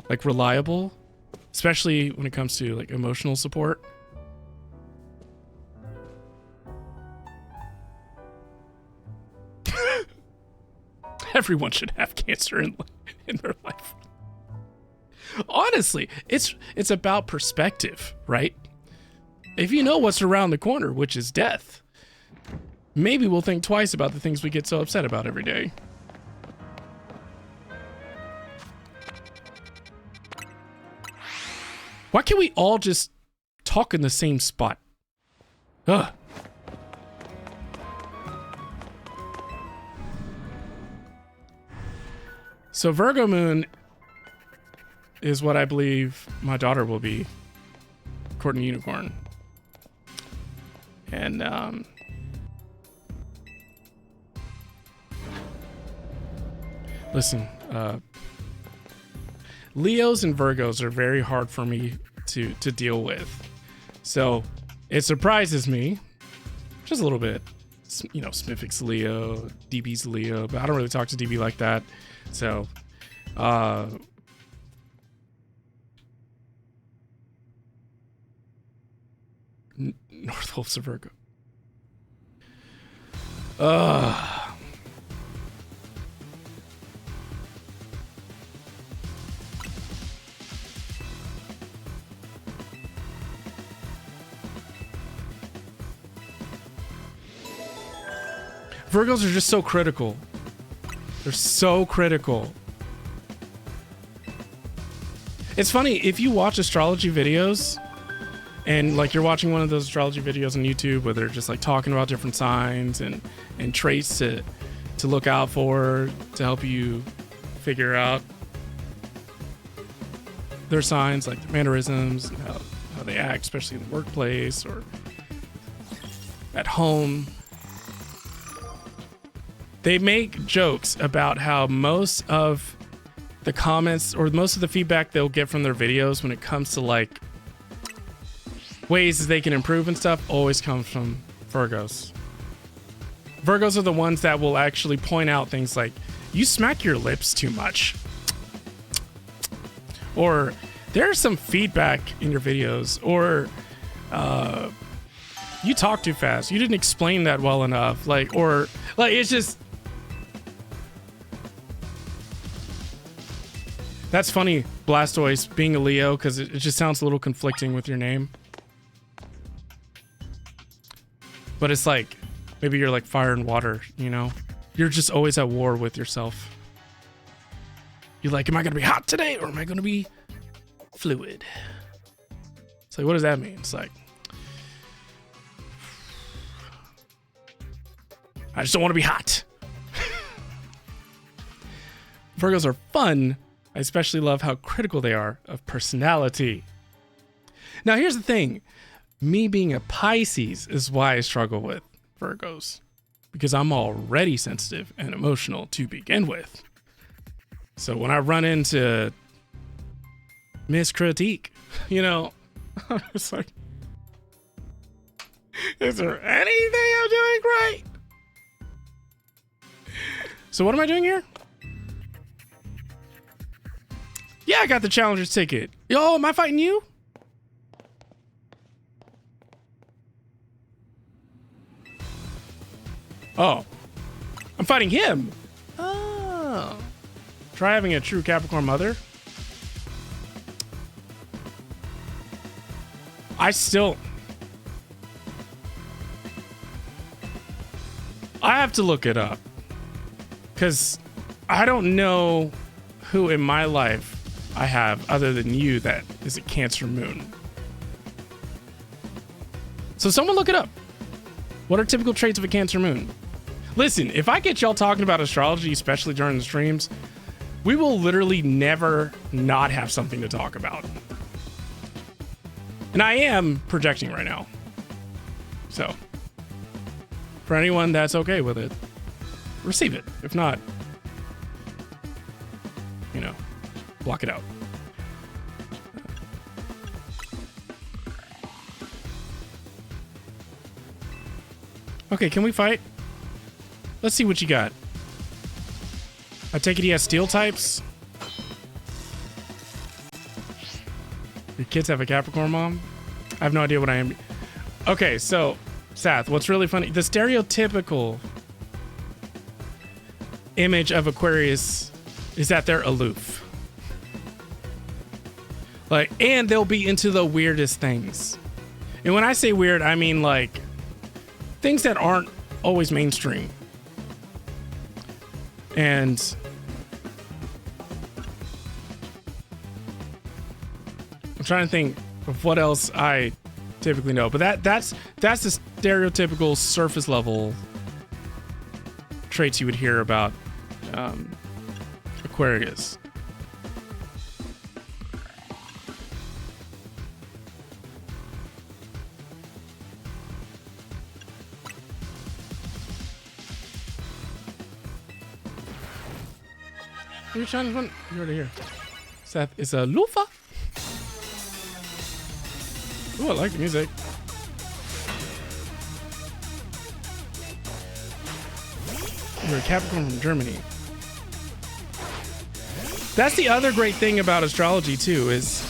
like reliable, especially when it comes to like emotional support. Everyone should have cancer in their life. Honestly, it's about perspective, right? If you know what's around the corner, which is death, maybe we'll think twice about the things we get so upset about every day. Why can't we all just talk in the same spot? Ugh. So Virgo Moon is what I believe my daughter will be, Courtney Unicorn. And listen, Leos and Virgos are very hard for me to deal with. So it surprises me just a little bit. You know, Smific's Leo, DB's Leo, but I don't really talk to DB like that. So, North Wolf's a Virgo. Virgos are just so critical. They're so critical. It's funny, if you watch astrology videos and like you're watching one of those astrology videos on YouTube where they're just like talking about different signs and traits to look out for to help you figure out their signs, like their mannerisms and how they act, especially in the workplace or at home. They make jokes about how most of the comments or most of the feedback they'll get from their videos when it comes to like ways that they can improve and stuff always comes from Virgos. Virgos are the ones that will actually point out things like, you smack your lips too much. Or there's some feedback in your videos. Or you talk too fast. You didn't explain that well enough. It's just... That's funny, Blastoise, being a Leo, because it just sounds a little conflicting with your name. But it's like, maybe you're like fire and water, you know? You're just always at war with yourself. You're like, am I going to be hot today or am I going to be fluid? It's like, what does that mean? It's like, I just don't want to be hot. Virgos are fun. I especially love how critical they are of personality. Now, here's the thing. Me being a Pisces is why I struggle with Virgos, because I'm already sensitive and emotional to begin with. So when I run into Miss Critique, you know, I'm just like, is there anything I'm doing right? So what am I doing here? Yeah, I got the Challenger's ticket. Yo, am I fighting you? Oh, I'm fighting him. Oh. Try having a true Capricorn mother. I have to look it up. Because I don't know who in my life I have other than you that is a Cancer moon. So someone look it up. What are typical traits of a Cancer moon? Listen, if I get y'all talking about astrology, especially during the streams, we will literally never not have something to talk about. And I am projecting right now. So, for anyone that's okay with it, receive it. If not, you know, block it out. Okay, can we fight? Let's see what you got. I take it he has steel types. Your kids have a Capricorn mom? I have no idea what I am. Okay, so, Sath, what's really funny, the stereotypical image of Aquarius is that they're aloof. Like, and they'll be into the weirdest things. And when I say weird, I mean like things that aren't always mainstream. And I'm trying to think of what else I typically know, but that's the stereotypical surface level traits you would hear about Aquarius. You're trying to run. You're already here. Sath is a loofah. Ooh, I like the music. You're a Capricorn from Germany. That's the other great thing about astrology too, is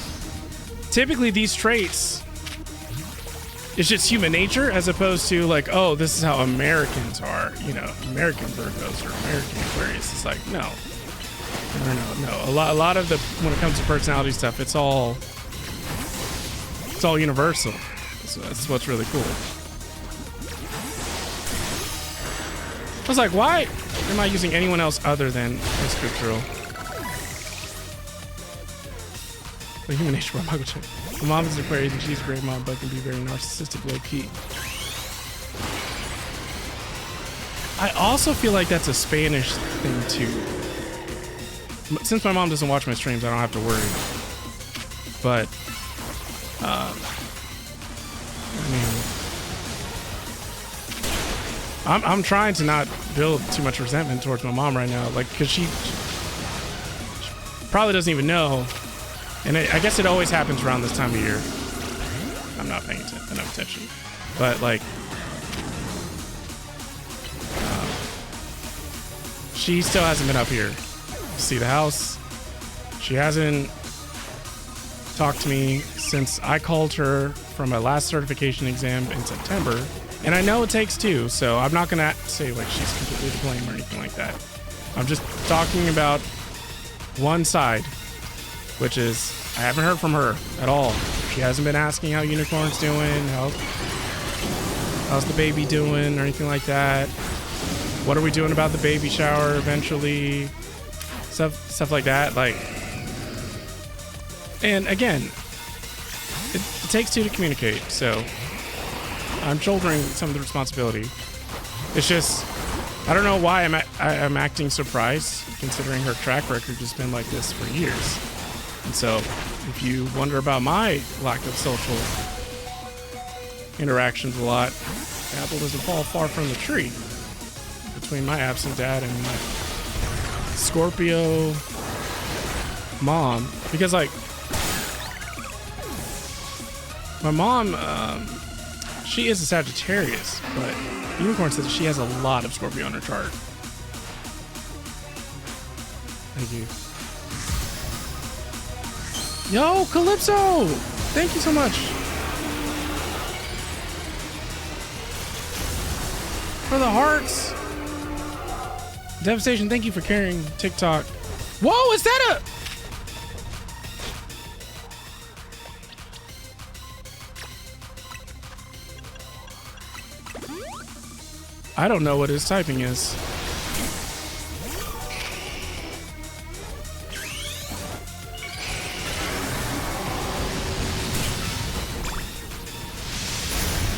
typically these traits, it's just human nature as opposed to like, oh, this is how Americans are, you know, American Virgos or American Aquarius. It's like, no. A lot of the, when it comes to personality stuff, it's all universal. So that's what's really cool. I was like, why am I using anyone else other than a scriptural? The human nature by Michael Chang. My mom is Aquarius and she's a great mom, but can be very narcissistic, low key. I also feel like that's a Spanish thing too. Since my mom doesn't watch my streams, I don't have to worry. But I mean, I'm trying to not build too much resentment towards my mom right now, like, because she probably doesn't even know, and I guess it always happens around this time of year. I'm not paying enough attention, but like, she still hasn't been up here to see the house. She hasn't talked to me since I called her from my last certification exam in September. And I know it takes two, so I'm not gonna say like she's completely to blame or anything like that. I'm just talking about one side, which is I haven't heard from her at all. She hasn't been asking how Unicorn's doing, how's the baby doing, or anything like that. What are we doing about the baby shower eventually? Stuff like that. Like, and again, it takes two to communicate, so I'm shouldering some of the responsibility. It's just, I don't know why I'm acting surprised, considering her track record has been like this for years. And so, if you wonder about my lack of social interactions a lot, the apple doesn't fall far from the tree. Between my absent dad and my Scorpio mom, because like my mom, she is a Sagittarius, but Unicorn says she has a lot of Scorpio on her chart. Thank you. Yo, Calypso! Thank you so much for the hearts. Devastation, thank you for carrying TikTok. Whoa, is that a... I don't know what his typing is.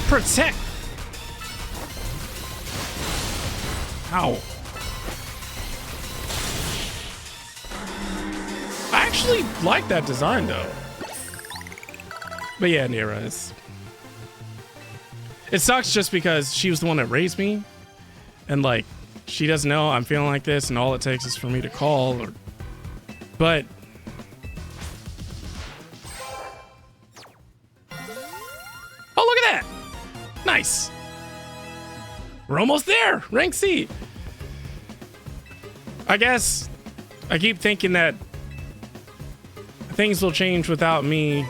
Protect. Ow. I actually like that design though. But yeah, Nira is... It sucks just because she was the one that raised me, and like she doesn't know I'm feeling like this, and all it takes is for me to call. But oh, look at that! Nice. We're almost there. Rank C. I guess I keep thinking that things will change without me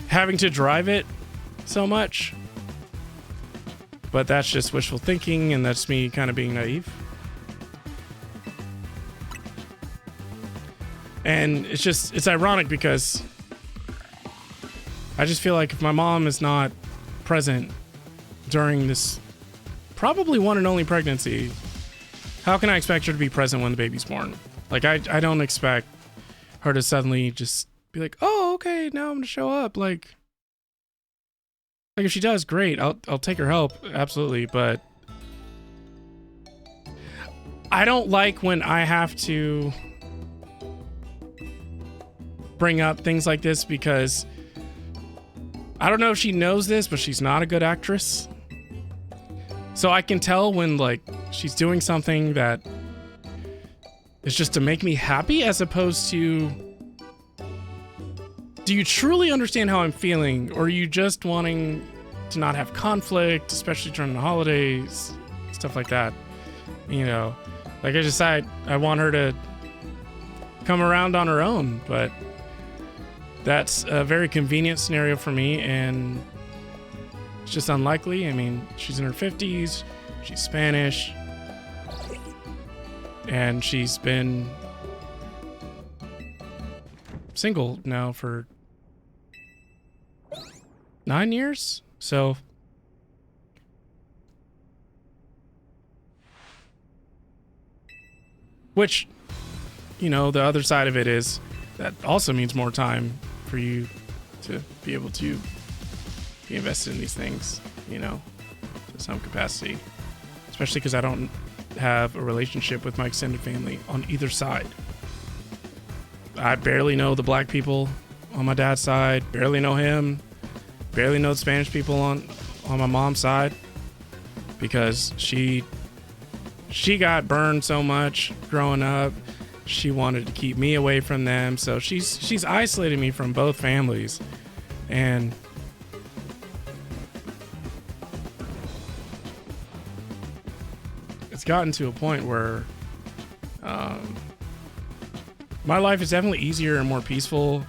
having to drive it so much, but that's just wishful thinking, and that's me kind of being naive. And it's ironic because I just feel like if my mom is not present during this probably one and only pregnancy, how can I expect her to be present when the baby's born? Like I don't expect her to suddenly just be like, oh, okay, now I'm gonna show up. Like if she does, great. I'll take her help, absolutely. But I don't like when I have to bring up things like this, because I don't know if she knows this, but she's not a good actress. So I can tell when like she's doing something that is just to make me happy, as opposed to, do you truly understand how I'm feeling, or are you just wanting to not have conflict, especially during the holidays, stuff like that? You know, like I want her to come around on her own, but that's a very convenient scenario for me, and it's just unlikely. I mean, she's in her 50s, she's Spanish, and she's been single now for 9 years. So which, you know, the other side of it is that also means more time for you to be able to be invested in these things, you know, to some capacity, especially because I don't have a relationship with my extended family on either side. I barely know the black people on my dad's side, barely know him, barely know the Spanish people on my mom's side, because she got burned so much growing up. She wanted to keep me away from them, so she's isolated me from both families. And it's gotten to a point where my life is definitely easier and more peaceful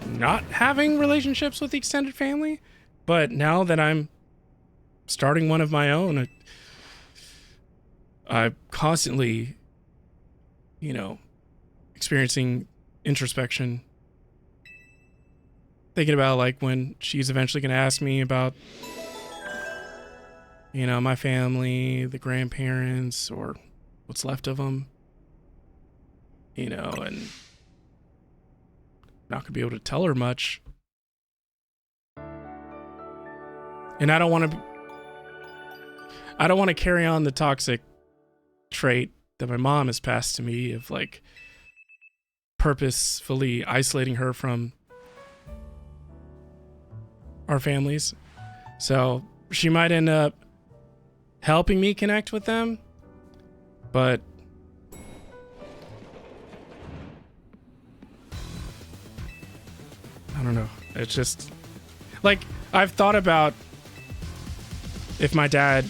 not having relationships with the extended family. But now that I'm starting one of my own, I'm constantly, experiencing introspection, thinking about like when she's eventually going to ask me about, my family, the grandparents, or what's left of them, and not gonna be able to tell her much. And I don't want to carry on the toxic trait that my mom has passed to me of like purposefully isolating her from our families. So she might end up helping me connect with them, but I don't know. It's just like I've thought about if my dad,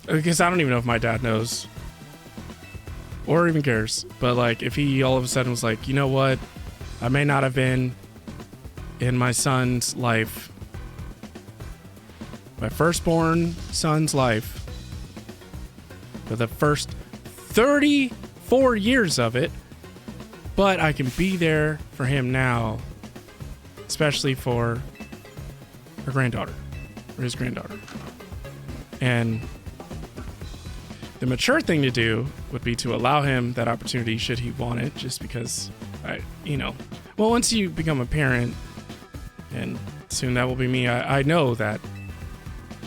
because I don't even know if my dad knows or even cares, but like if he all of a sudden was like, you know what, I may not have been in my son's life, my firstborn son's life, for the first 34 years of it, but I can be there for him now, especially for her granddaughter or his granddaughter. And the mature thing to do would be to allow him that opportunity should he want it, just because once you become a parent, and soon that will be me, I know that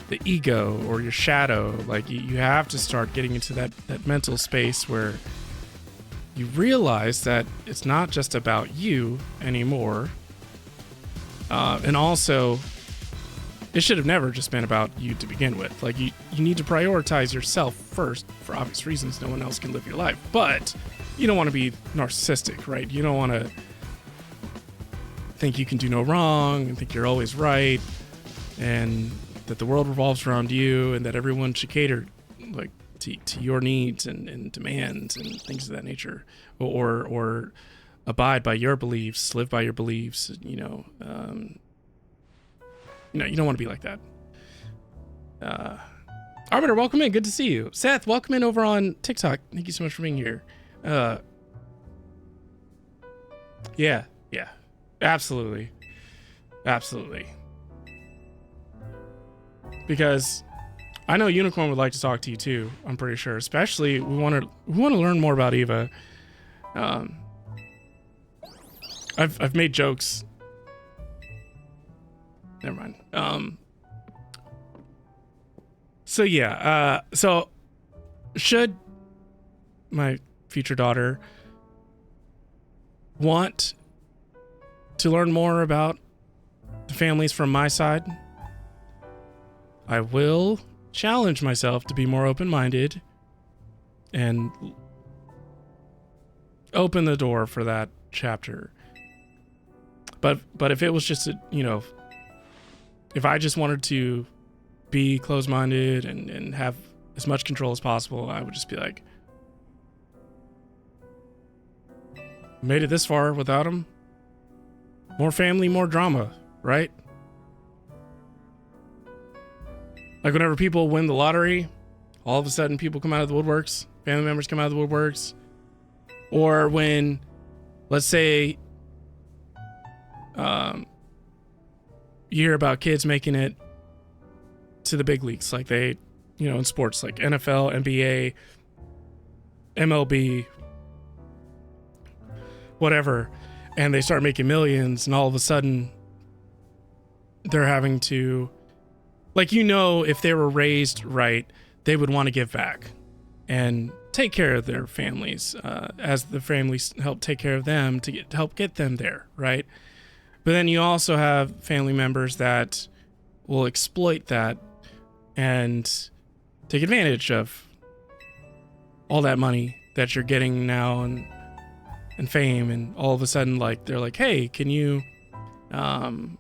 the ego or your shadow, like you have to start getting into that mental space where you realize that it's not just about you anymore. And also, it should have never just been about you to begin with. Like you need to prioritize yourself first for obvious reasons. No one else can live your life, but you don't want to be narcissistic, right? You don't want to think you can do no wrong and think you're always right, and that the world revolves around you, and that everyone should cater like to your needs and demands and things of that nature, or abide by your beliefs, live by your beliefs. You don't want to be like that. Arbiter, welcome in. Good to see you. Seth, welcome in over on TikTok. Thank you so much for being here. Yeah, absolutely. Because I know Unicorn would like to talk to you too. I'm pretty sure. Especially we want to learn more about Eva. I've made jokes. Never mind. So should my future daughter want to learn more about the families from my side, I will challenge myself to be more open-minded and open the door for that chapter. But if it was just if I just wanted to be closed-minded and have as much control as possible, I would just be like, made it this far without him. More family, more drama, right? Like whenever people win the lottery, all of a sudden people come out of the woodworks, family members come out of the woodworks. Or when, let's say, you hear about kids making it to the big leagues, like they, in sports like NFL, NBA, MLB, whatever, and they start making millions, and all of a sudden they're having to, like, if they were raised right, they would want to give back and take care of their families as the families help take care of them to help get them there, right? But then you also have family members that will exploit that and take advantage of all that money that you're getting now and fame, and all of a sudden, like, they're like, hey, can you loan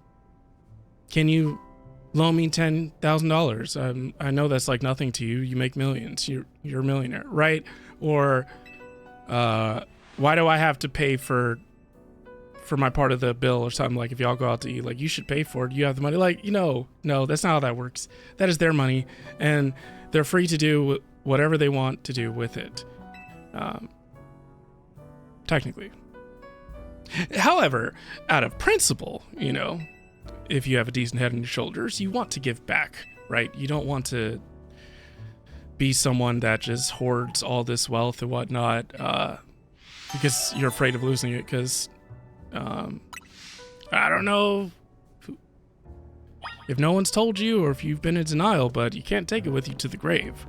me $10,000? I know that's like nothing to you. You make millions. You're a millionaire, right? Or why do I have to pay for my part of the bill or something? Like, if y'all go out to eat, like, you should pay for it. You have the money. Like, no, that's not how that works. That is their money, and they're free to do whatever they want to do with it. Technically. However, out of principle, if you have a decent head on your shoulders, you want to give back, right? You don't want to be someone that just hoards all this wealth and whatnot because you're afraid of losing it, because I don't know if no one's told you or if you've been in denial, but you can't take it with you to the grave.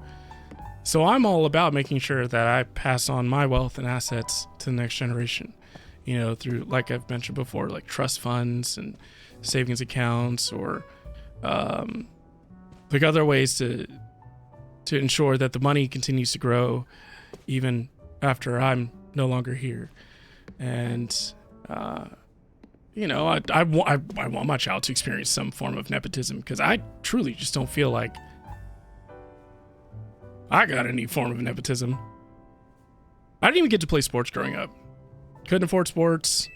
So I'm all about making sure that I pass on my wealth and assets to the next generation, through, like I've mentioned before, like trust funds and savings accounts, or like other ways to ensure that the money continues to grow even after I'm no longer here. And I want my child to experience some form of nepotism, because I truly just don't feel like I got any form of nepotism. I didn't even get to play sports growing up. Couldn't afford sports.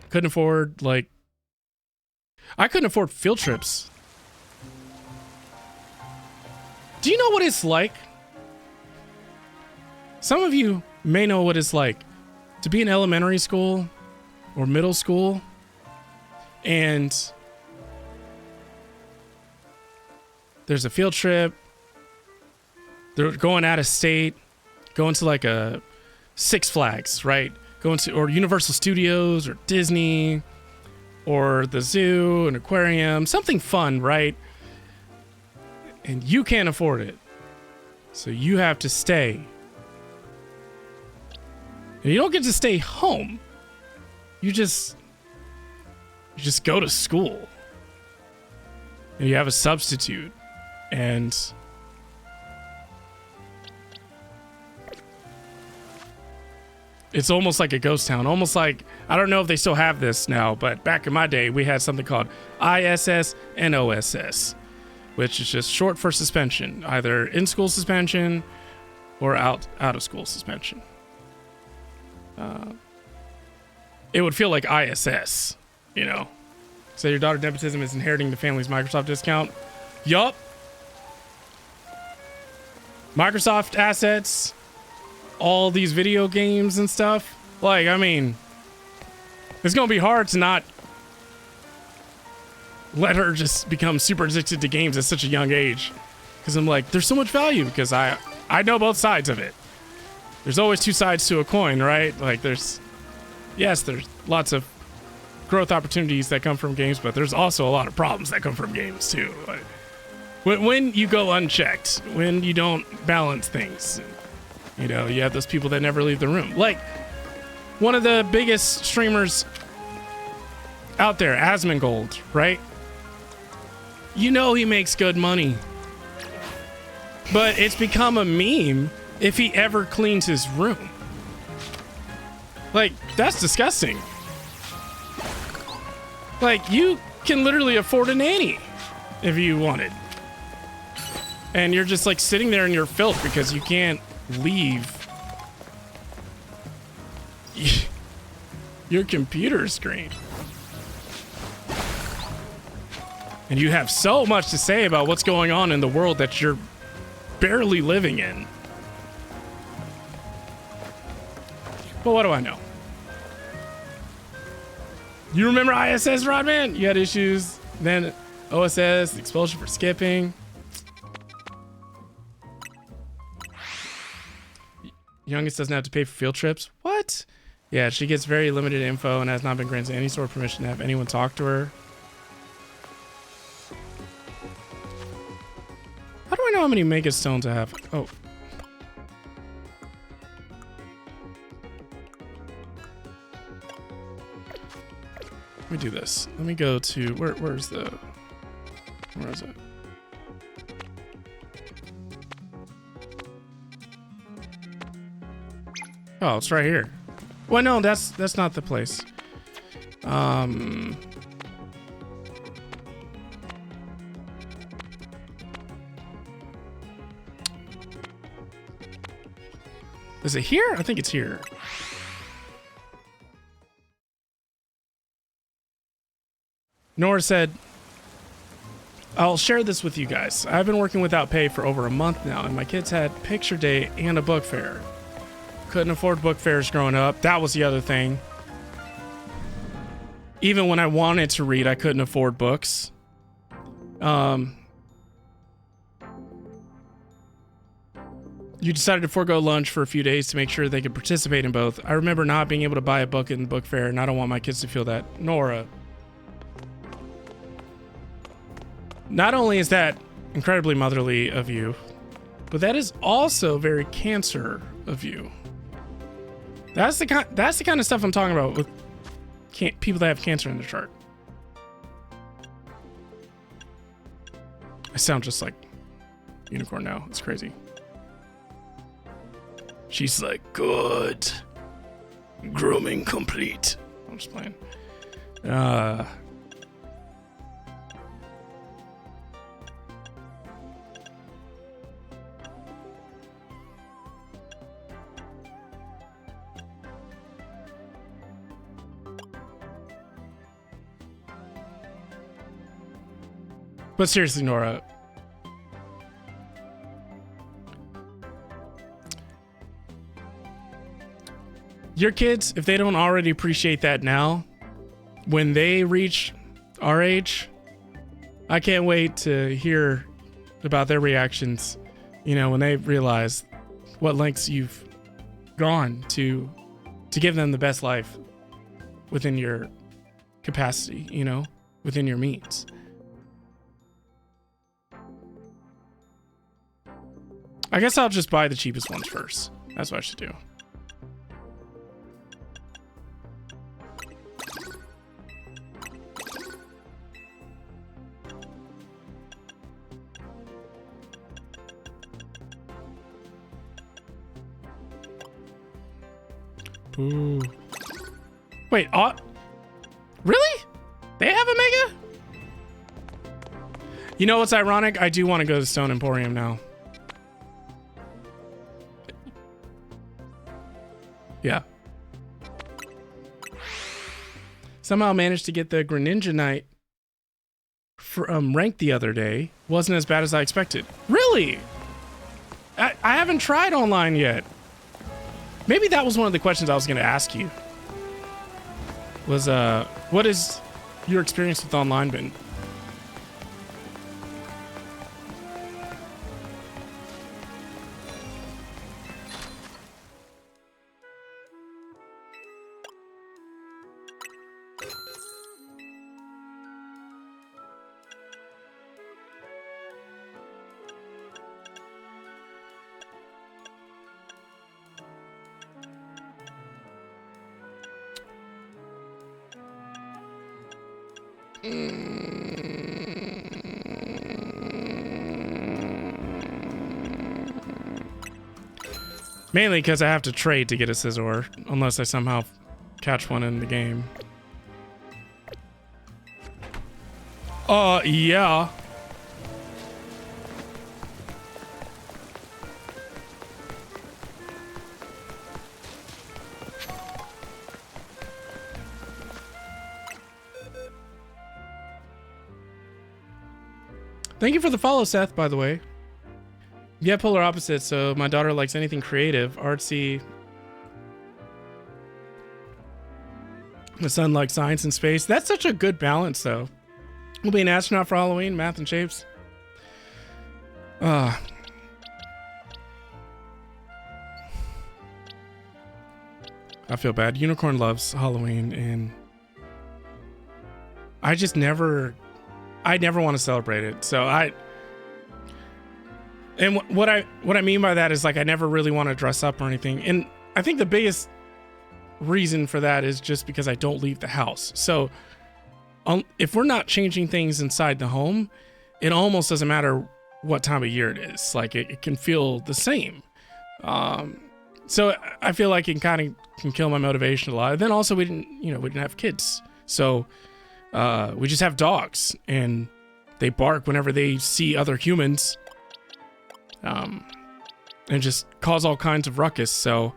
Couldn't afford, I couldn't afford field trips. Do you know what it's like? Some of you may know what it's like to be in elementary school or middle school, and there's a field trip. They're going out of state, going to like a Six Flags, right? Or Universal Studios or Disney or the zoo, an aquarium, something fun, right? And you can't afford it. So you have to stay. And you don't get to stay home. You just go to school. And you have a substitute. And it's almost like a ghost town. Almost like, I don't know if they still have this now, but back in my day, we had something called ISS and OSS, which is just short for suspension, either in-school suspension or out-of-school suspension. It would feel like ISS, So your daughter nepotism is inheriting the family's Microsoft discount. Yup. Microsoft assets, all these video games and stuff. Like, I mean, it's gonna be hard to not let her just become super addicted to games at such a young age, because I'm like, there's so much value, because I know both sides of it. There's always two sides to a coin, right? Like, there's lots of growth opportunities that come from games, but there's also a lot of problems that come from games too. Like, when you go unchecked, when you don't balance things, you have those people that never leave the room. Like, one of the biggest streamers out there, Asmongold, right? He makes good money. But it's become a meme if he ever cleans his room. Like, that's disgusting. Like, you can literally afford a nanny if you wanted. And you're just like sitting there in your filth because you can't leave your computer screen. And you have so much to say about what's going on in the world that you're barely living in. But what do I know? You remember ISS, Rodman? You had issues. Then OSS, expulsion for skipping. Youngest doesn't have to pay for field trips. What? Yeah, she gets very limited info and has not been granted any sort of permission to have anyone talk to her. How do I know how many mega stones I have? Oh. Let me do this. Let me go to where is it? Oh, it's right here. Well, no, that's not the place. Is it here? I think it's here. Nora said, I'll share this with you guys. I've been working without pay for over a month now, and my kids had picture day and a book fair. Couldn't afford book fairs growing up. That was the other thing. Even when I wanted to read, I couldn't afford books. You decided to forego lunch for a few days to make sure they could participate in both. I remember not being able to buy a book in the book fair, and I don't want my kids to feel that. Nora. Not only is that incredibly motherly of you, but that is also very Cancer of you. That's the kind of stuff I'm talking about with people that have Cancer in their chart. I sound just like Unicorn now. It's crazy. She's like, good. Grooming complete. I'm just playing. But seriously, Nora, your kids, if they don't already appreciate that now, when they reach our age, I can't wait to hear about their reactions, you know, when they realize what lengths you've gone to give them the best life within your capacity, you know, within your means. I guess I'll just buy the cheapest ones first. That's what I should do. Ooh. Wait, really? They have a mega? You know what's ironic? I do want to go to Stone Emporium now. Yeah. Somehow managed to get the Greninja Knight ranked the other day. Wasn't as bad as I expected. Really? I haven't tried online yet. Maybe that was one of the questions I was going to ask you. Was, what has your experience with online been? Mainly because I have to trade to get a Scizor, unless I somehow catch one in the game. Yeah. Thank you for the follow, Seth, by the way. Yeah, polar opposite, so my daughter likes anything creative, artsy. My son likes science and space. That's such a good balance, though. We'll be an astronaut for Halloween, math and shapes. I feel bad. Unicorn loves Halloween, and I never want to celebrate it. So And what I mean by that is, like, I never really want to dress up or anything. And I think the biggest reason for that is just because I don't leave the house. So if we're not changing things inside the home, it almost doesn't matter what time of year it is. Like it can feel the same. So I feel like it kind of can kill my motivation a lot. And then also we didn't have kids. So we just have dogs, and they bark whenever they see other humans. And just cause all kinds of ruckus. So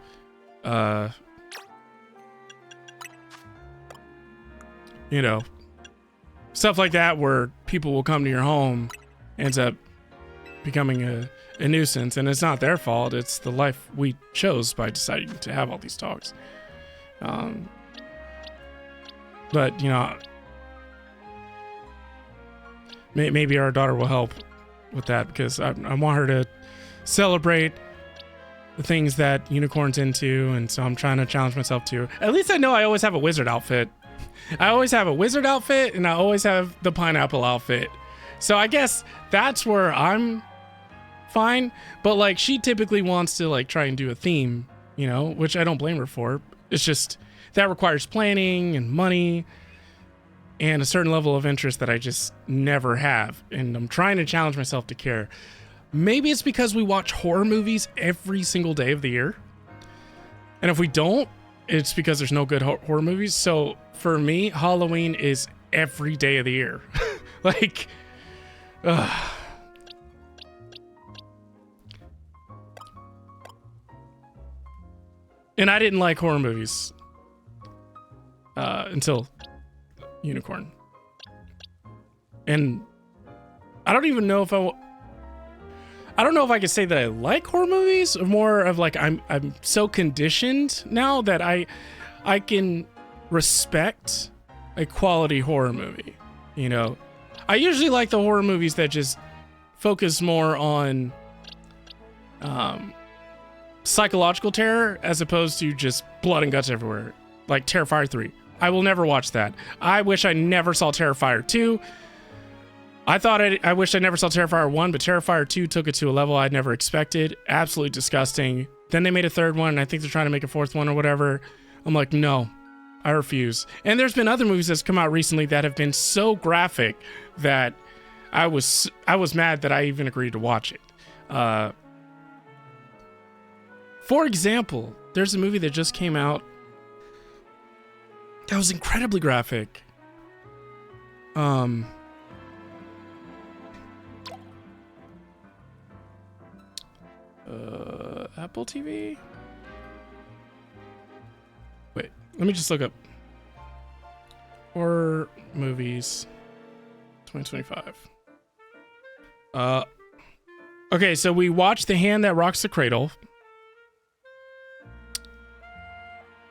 stuff like that where people will come to your home ends up becoming a nuisance, and it's not their fault. It's the life we chose by deciding to have all these dogs. But maybe our daughter will help with that, because I want her to celebrate the things that Unicorn's into, and so I'm trying to challenge myself to. At least I know I always have a wizard outfit. I always have a wizard outfit, and I always have the pineapple outfit. So I guess that's where I'm fine. But like, she typically wants to like try and do a theme, which I don't blame her for. It's just that requires planning and money and a certain level of interest that I just never have. And I'm trying to challenge myself to care. Maybe it's because we watch horror movies every single day of the year. And if we don't, it's because there's no good horror movies. So for me, Halloween is every day of the year. Like, and I didn't like horror movies until Unicorn. And I don't even know if I don't know if I could say that I like horror movies, or more of like I'm so conditioned now that I can respect a quality horror movie. I usually like the horror movies that just focus more on psychological terror as opposed to just blood and guts everywhere, like Terrifier 3. I will never watch that. I wish I never saw Terrifier 2. I wish I never saw Terrifier 1, but Terrifier 2 took it to a level I'd never expected. Absolutely disgusting. Then they made a third one, and I think they're trying to make a fourth one or whatever. I'm like, no, I refuse. And there's been other movies that's come out recently that have been so graphic that I was mad that I even agreed to watch it. For example, there's a movie that just came out that was incredibly graphic. Apple TV? Wait, let me just look up horror movies 2025. Okay, so we watched The Hand That Rocks the Cradle.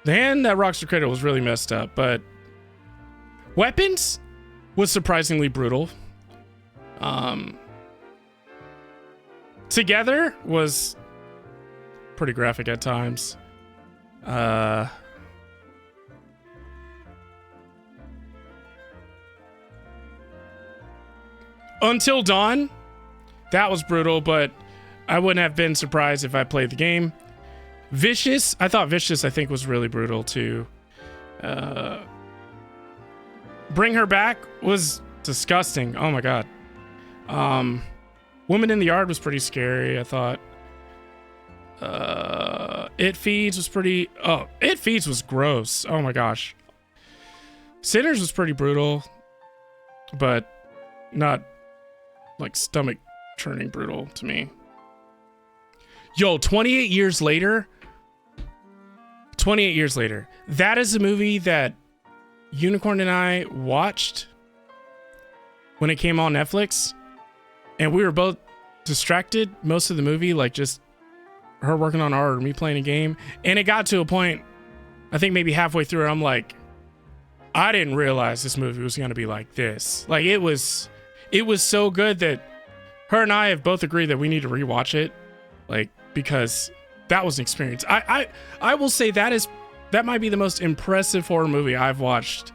The Hand That Rocks the Cradle was really messed up, but Weapons was surprisingly brutal. Together was pretty graphic at times. Until Dawn, that was brutal, but I wouldn't have been surprised if I played the game. Vicious, I think was really brutal too. Bring Her Back was disgusting. Oh my god. Woman in the Yard was pretty scary, I thought. It Feeds was pretty... Oh, It Feeds was gross. Oh my gosh. Sinners was pretty brutal, but not like stomach churning brutal to me. Yo, 28 years later. That is a movie that Unicorn and I watched when it came on Netflix, and we were both distracted most of the movie, like just her working on art or me playing a game. And it got to a point, I think maybe halfway through it, I'm like, I didn't realize this movie was going to be like this. Like it was so good that her and I have both agreed that we need to rewatch it, like, because that was an experience. I will say that might be the most impressive horror movie I've watched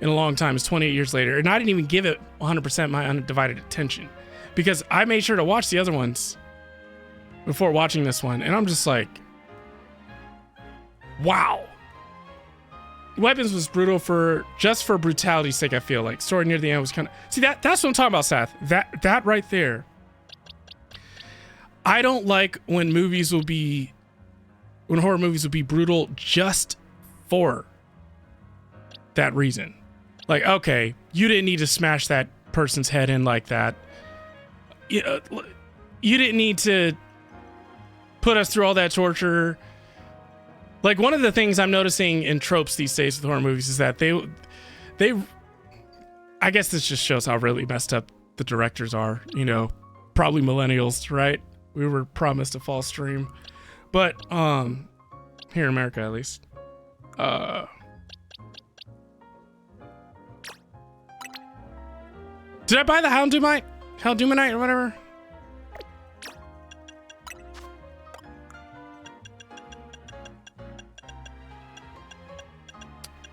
in a long time. It's 28 years later, and I didn't even give it 100% my undivided attention because I made sure to watch the other ones before watching this one, and I'm just like, wow. Weapons was brutal for just for brutality's sake. I feel like story near the end was kind of see that's what I'm talking about, Seth. That right there. I don't like when horror movies will be brutal just for that reason. Like, okay, you didn't need to smash that person's head in like that. You didn't need to put us through all that torture. Like, one of the things I'm noticing in tropes these days with horror movies is that they I guess this just shows how really messed up the directors are, you know, probably millennials, right? We were promised a fall stream. But here in America at least. Did I buy the Halduminite or whatever?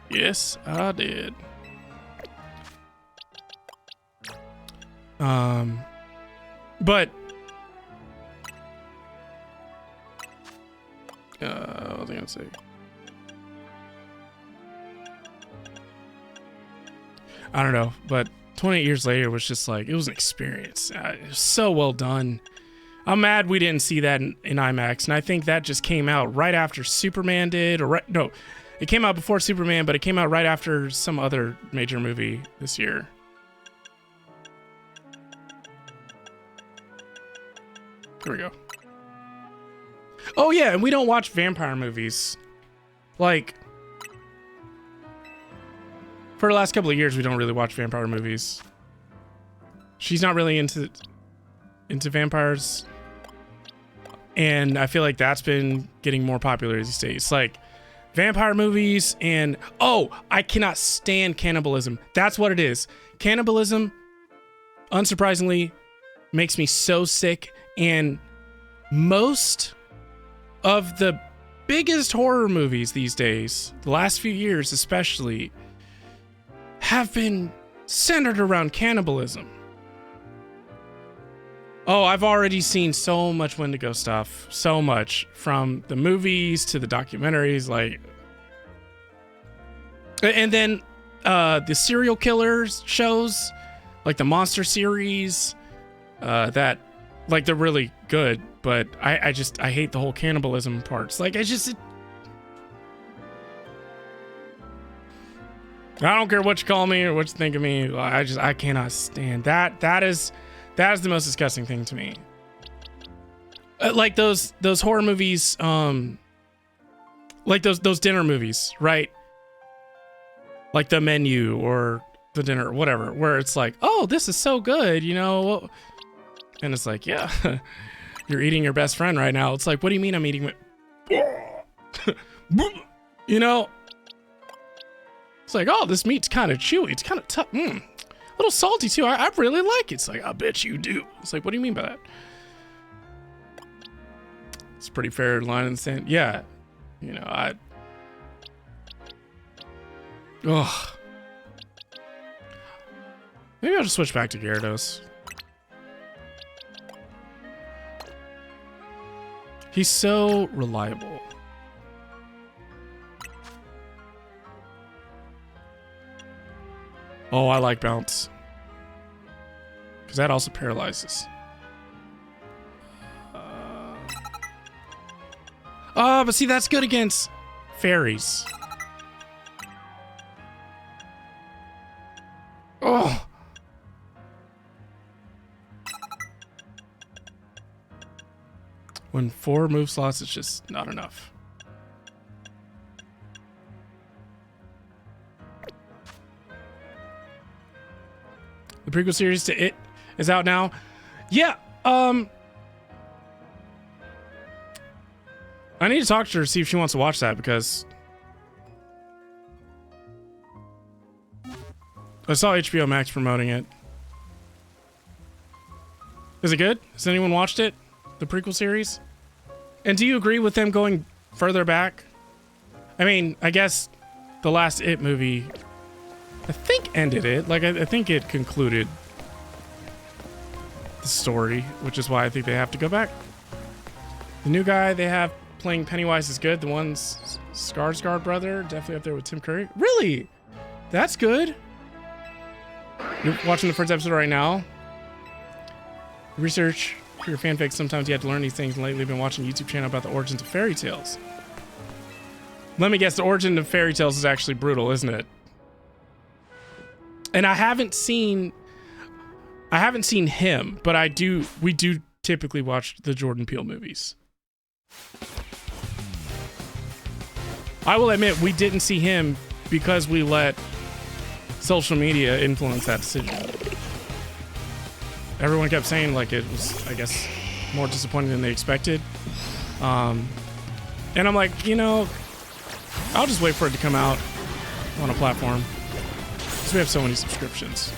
Yes, I did. But what was I gonna say? I don't know, but 28 years later was just like, it was an experience. It was so well done. I'm mad we didn't see that in IMAX, and I think that just came out right after Superman did, no, it came out before Superman, but it came out right after some other major movie this year. Here we go. Oh yeah, and we don't watch vampire movies. Like, for the last couple of years, we don't really watch vampire movies. She's not really into vampires, and I feel like that's been getting more popular these days. Like, vampire movies and I cannot stand cannibalism. That's what it is. Cannibalism, unsurprisingly, makes me so sick, and most of the biggest horror movies these days, the last few years especially, have been centered around cannibalism. Oh, I've already seen so much Wendigo stuff. So much. From the movies to the documentaries, like... And then the serial killers shows, like the Monster series, that, like, they're really good, but I hate the whole cannibalism parts. Like, I don't care what you call me or what you think of me. I cannot stand that. That is the most disgusting thing to me. Like those horror movies, like those dinner movies, right? Like The Menu or The Dinner, whatever, where it's like, oh, this is so good, you know? And it's like, yeah, you're eating your best friend right now. It's like, what do you mean I'm eating you know? It's like, oh, this meat's kind of chewy. It's kind of tough. A little salty too. I really like it. It's like, I bet you do. It's like, what do you mean by that? It's a pretty fair line in the sand. Yeah. You know, maybe I'll just switch back to Gyarados. He's so reliable. Oh, I like Bounce. Because that also paralyzes. But see, that's good against fairies. Oh. When 4 move slots, it's just not enough. The prequel series to It is out now. Yeah, I need to talk to her, see if she wants to watch that, because I saw HBO Max promoting it. Is it good? Has anyone watched it? The prequel series? And do you agree with them going further back? I mean, I guess the last It movie, I think, ended it. Like, I think it concluded the story, which is why I think they have to go back. The new guy, they have playing Pennywise is good. The one's Skarsgård brother, definitely up there with Tim Curry. Really? That's good. You're watching the first episode right now. Research for your fanfics. Sometimes you have to learn these things. And lately, I've been watching a YouTube channel about the origins of fairy tales. Let me guess, the origin of fairy tales is actually brutal, isn't it? And I haven't seen him, but we do typically watch the Jordan Peele movies. I will admit we didn't see him because we let social media influence that decision. Everyone kept saying like it was, I guess, more disappointing than they expected. And I'm like, you know, I'll just wait for it to come out on a platform. Because we have so many subscriptions.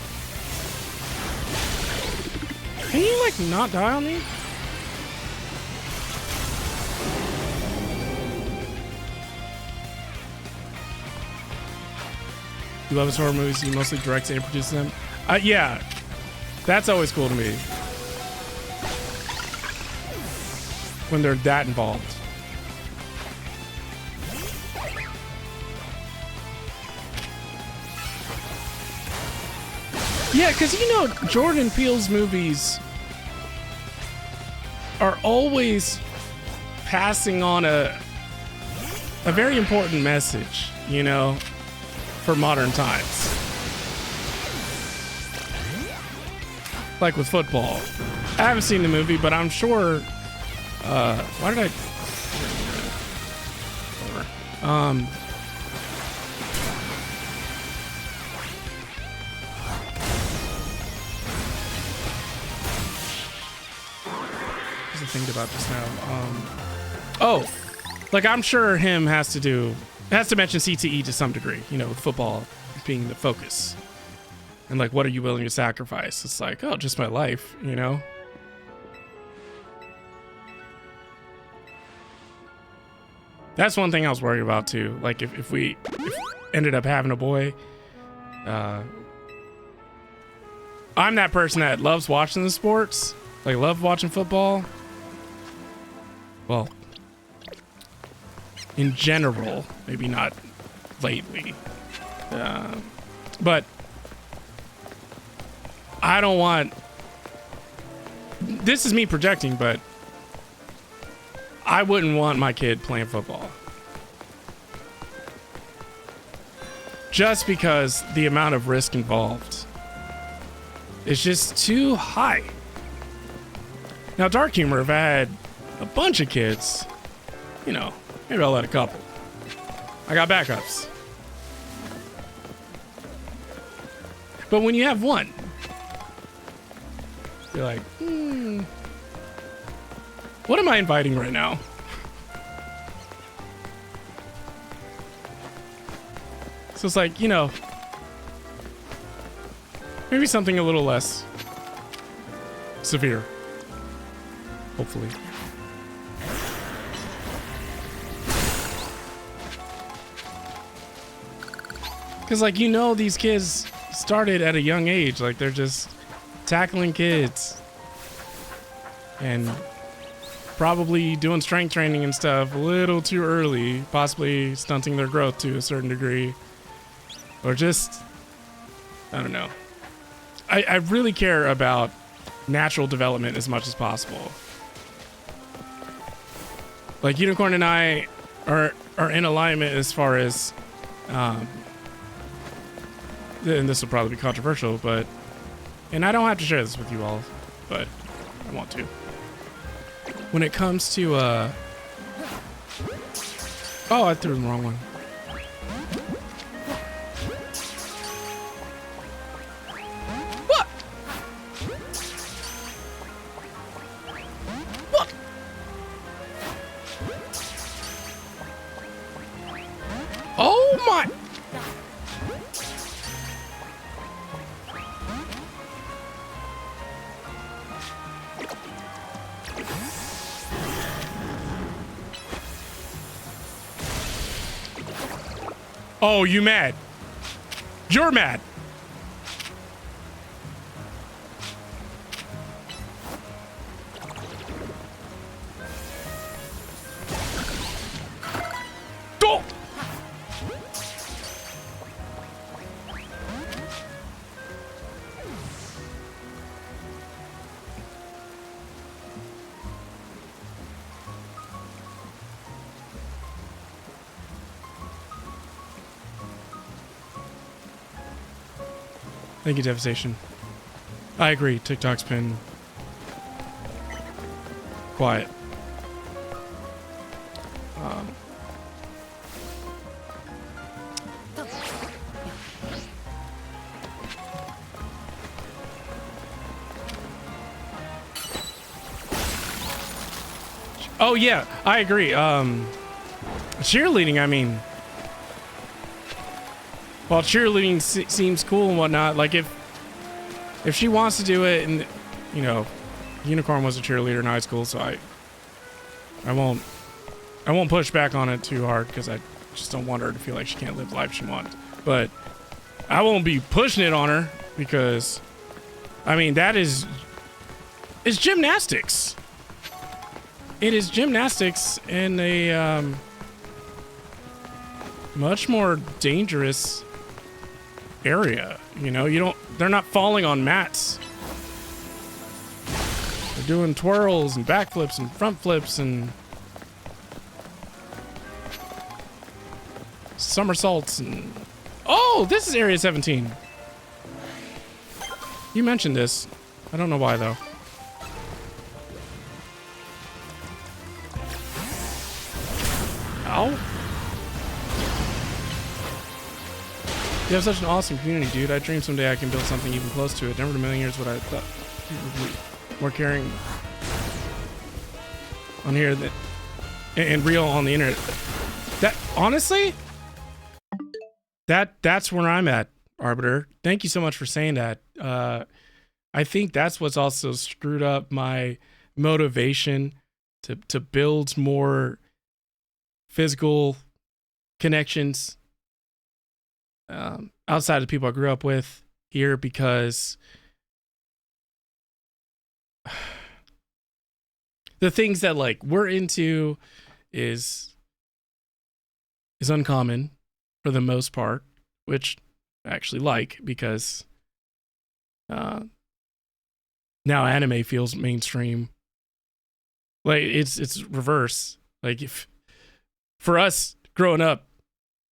Can you like not die on me? You love his horror movies, he mostly directs and produces them. Yeah, that's always cool to me. When they're that involved. Yeah, because you know, Jordan Peele's movies are always passing on a very important message, you know, for modern times. Like with football. I haven't seen the movie, but I'm sure. Why did I? Think about this now. Like I'm sure him has to mention CTE to some degree, you know, with football being the focus. And like, what are you willing to sacrifice? It's like, oh, just my life, you know? That's one thing I was worried about too. Like if we ended up having a boy, I'm that person that loves watching the sports, like love watching football. Well, in general, maybe not lately, but I don't want, this is me projecting, but I wouldn't want my kid playing football. Just because the amount of risk involved is just too high. Now, Dark Humor, if I had a bunch of kids, you know, maybe I'll let a couple. I got backups. But when you have one, you're like, what am I inviting right now? So it's like, you know, maybe something a little less severe. Hopefully. Because, like, you know, these kids started at a young age. Like, they're just tackling kids. And probably doing strength training and stuff a little too early. Possibly stunting their growth to a certain degree. Or just, I don't know. I really care about natural development as much as possible. Like, Unicorn and I are in alignment as far as... and this will probably be controversial, but, and I don't have to share this with you all, but I want to. When it comes to, oh, I threw the wrong one. What? What? Oh my. Oh, you mad? You're mad. Thank you, Devastation. I agree. TikTok's been quiet. Oh yeah, I agree. Cheerleading, I mean, while cheerleading seems cool and whatnot, like if she wants to do it, and you know, Unicorn was a cheerleader in high school, so I won't push back on it too hard because I just don't want her to feel like she can't live the life she wants. But I won't be pushing it on her because, I mean, it's gymnastics. It is gymnastics in a much more dangerous area. You know, they're not falling on mats. They're doing twirls and backflips and front flips and somersaults and... Oh, this is Area 17. You mentioned this. I don't know why though. Ow. You have such an awesome community, dude. I dream someday I can build something even close to it. Never in a million years would I thought people would be more caring on here than and real on the internet. That honestly, that's where I'm at, Arbiter. Thank you so much for saying that. I think that's what's also screwed up my motivation to build more physical connections outside of the people I grew up with here, because the things that like we're into is uncommon for the most part, which I actually like, because now anime feels mainstream. Like it's reverse. Like if for us growing up,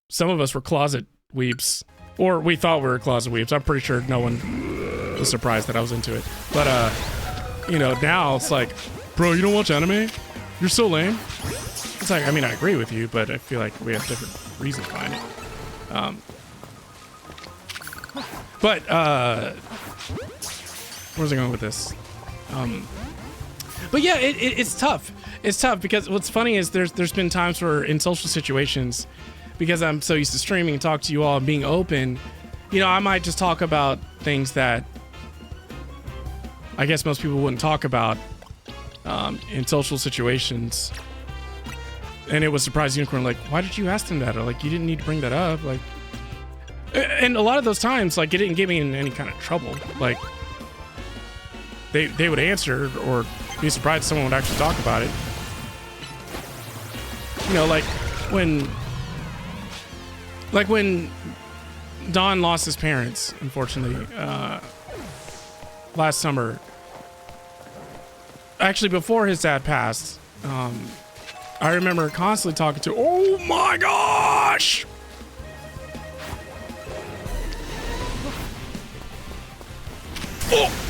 some of us were closet weebs, or we thought we were closet weebs. I'm pretty sure no one was surprised that I was into it. But you know, now it's like, bro, you don't watch anime? You're so lame. It's like, I mean, I agree with you, but I feel like we have different reasons behind it. But where's I going with this? But yeah, it's tough. It's tough because what's funny is there's been times where in social situations, because I'm so used to streaming and talk to you all and being open, you know, I might just talk about things that I guess most people wouldn't talk about in social situations. And it was surprised Unicorn, like, why did you ask them that? Or like, you didn't need to bring that up. Like, and a lot of those times, like, it didn't get me in any kind of trouble. Like, they would answer or be surprised someone would actually talk about it. You know, like when Don lost his parents, unfortunately, last summer. Actually, before his dad passed, I remember constantly talking to, oh my gosh! Oh!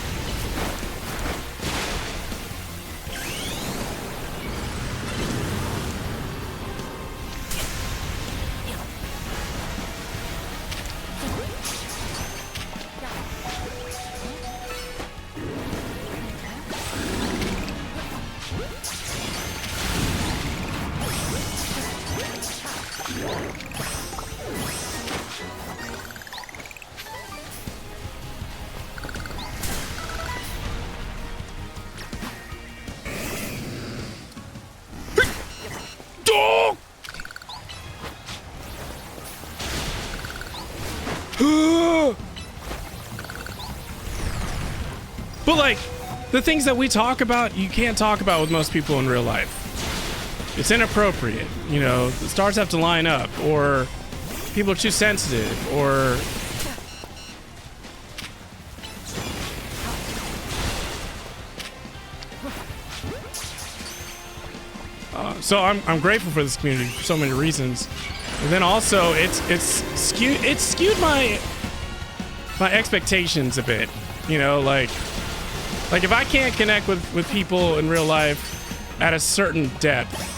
But like, the things that we talk about, you can't talk about with most people in real life. It's inappropriate, you know, the stars have to line up, or people are too sensitive, or so I'm grateful for this community for so many reasons. And then also it's skewed my expectations a bit. You know, like if I can't connect with people in real life at a certain depth,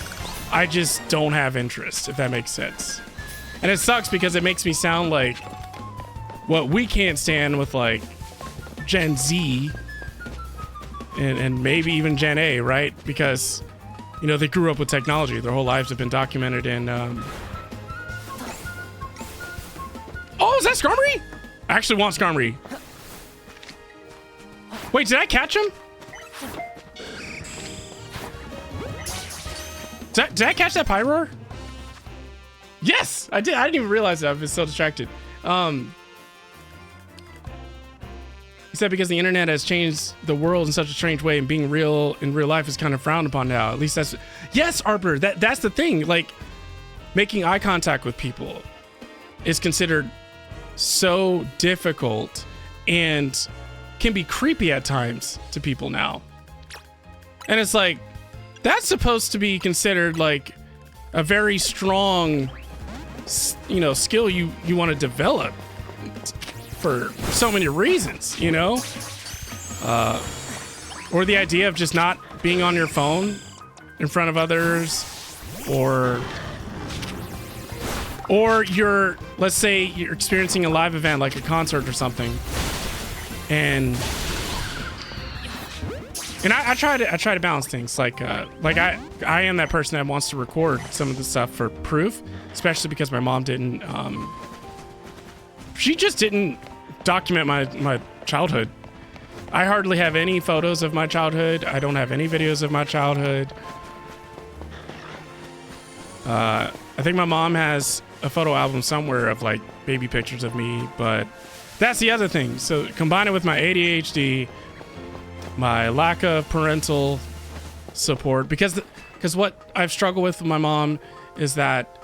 I just don't have interest, if that makes sense. And it sucks because it makes me sound like what we can't stand with like Gen Z and maybe even Gen A, right? Because, you know, they grew up with technology. Their whole lives have been documented in... Oh, is that Skarmory? I actually want Skarmory. Wait, did I catch him? Did I catch that Pyroar? Yes, I did. I didn't even realize that. I've been so distracted. He said because the internet has changed the world in such a strange way, and being real in real life is kind of frowned upon now. At least that's... Yes, Arbor, that's the thing. Like, making eye contact with people is considered so difficult and can be creepy at times to people now. And it's like, that's supposed to be considered like a very strong, you know, skill you want to develop for so many reasons, you know? Or the idea of just not being on your phone in front of others, or you're, let's say you're experiencing a live event like a concert or something, and I try to balance things like I am that person that wants to record some of the stuff for proof, especially because my mom didn't she just didn't document my childhood. I hardly have any photos of my childhood. I don't have any videos of my childhood. I think my mom has a photo album somewhere of like baby pictures of me, but that's the other thing. So combine it with my ADHD, my lack of parental support, because what I've struggled with my mom is that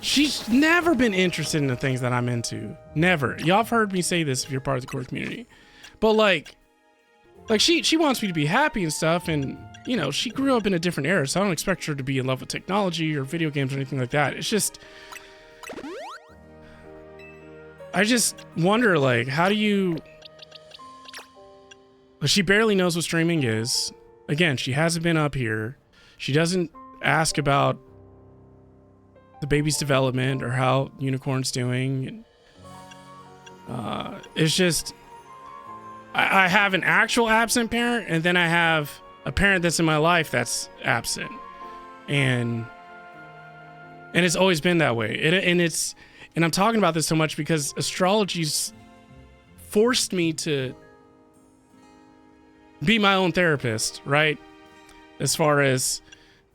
she's never been interested in the things that I'm into. Never. Y'all have heard me say this if you're part of the core community. But like she wants me to be happy and stuff, and you know, she grew up in a different era, so I don't expect her to be in love with technology or video games or anything like that. It's just, I just wonder, like, how do you... She barely knows what streaming is. Again, she hasn't been up here. She doesn't ask about the baby's development or how Unicorn's doing. It's just... I have an actual absent parent, and then I have a parent that's in my life that's absent. And it's always been that way. And I'm talking about this so much because astrology's forced me to be my own therapist, right? As far as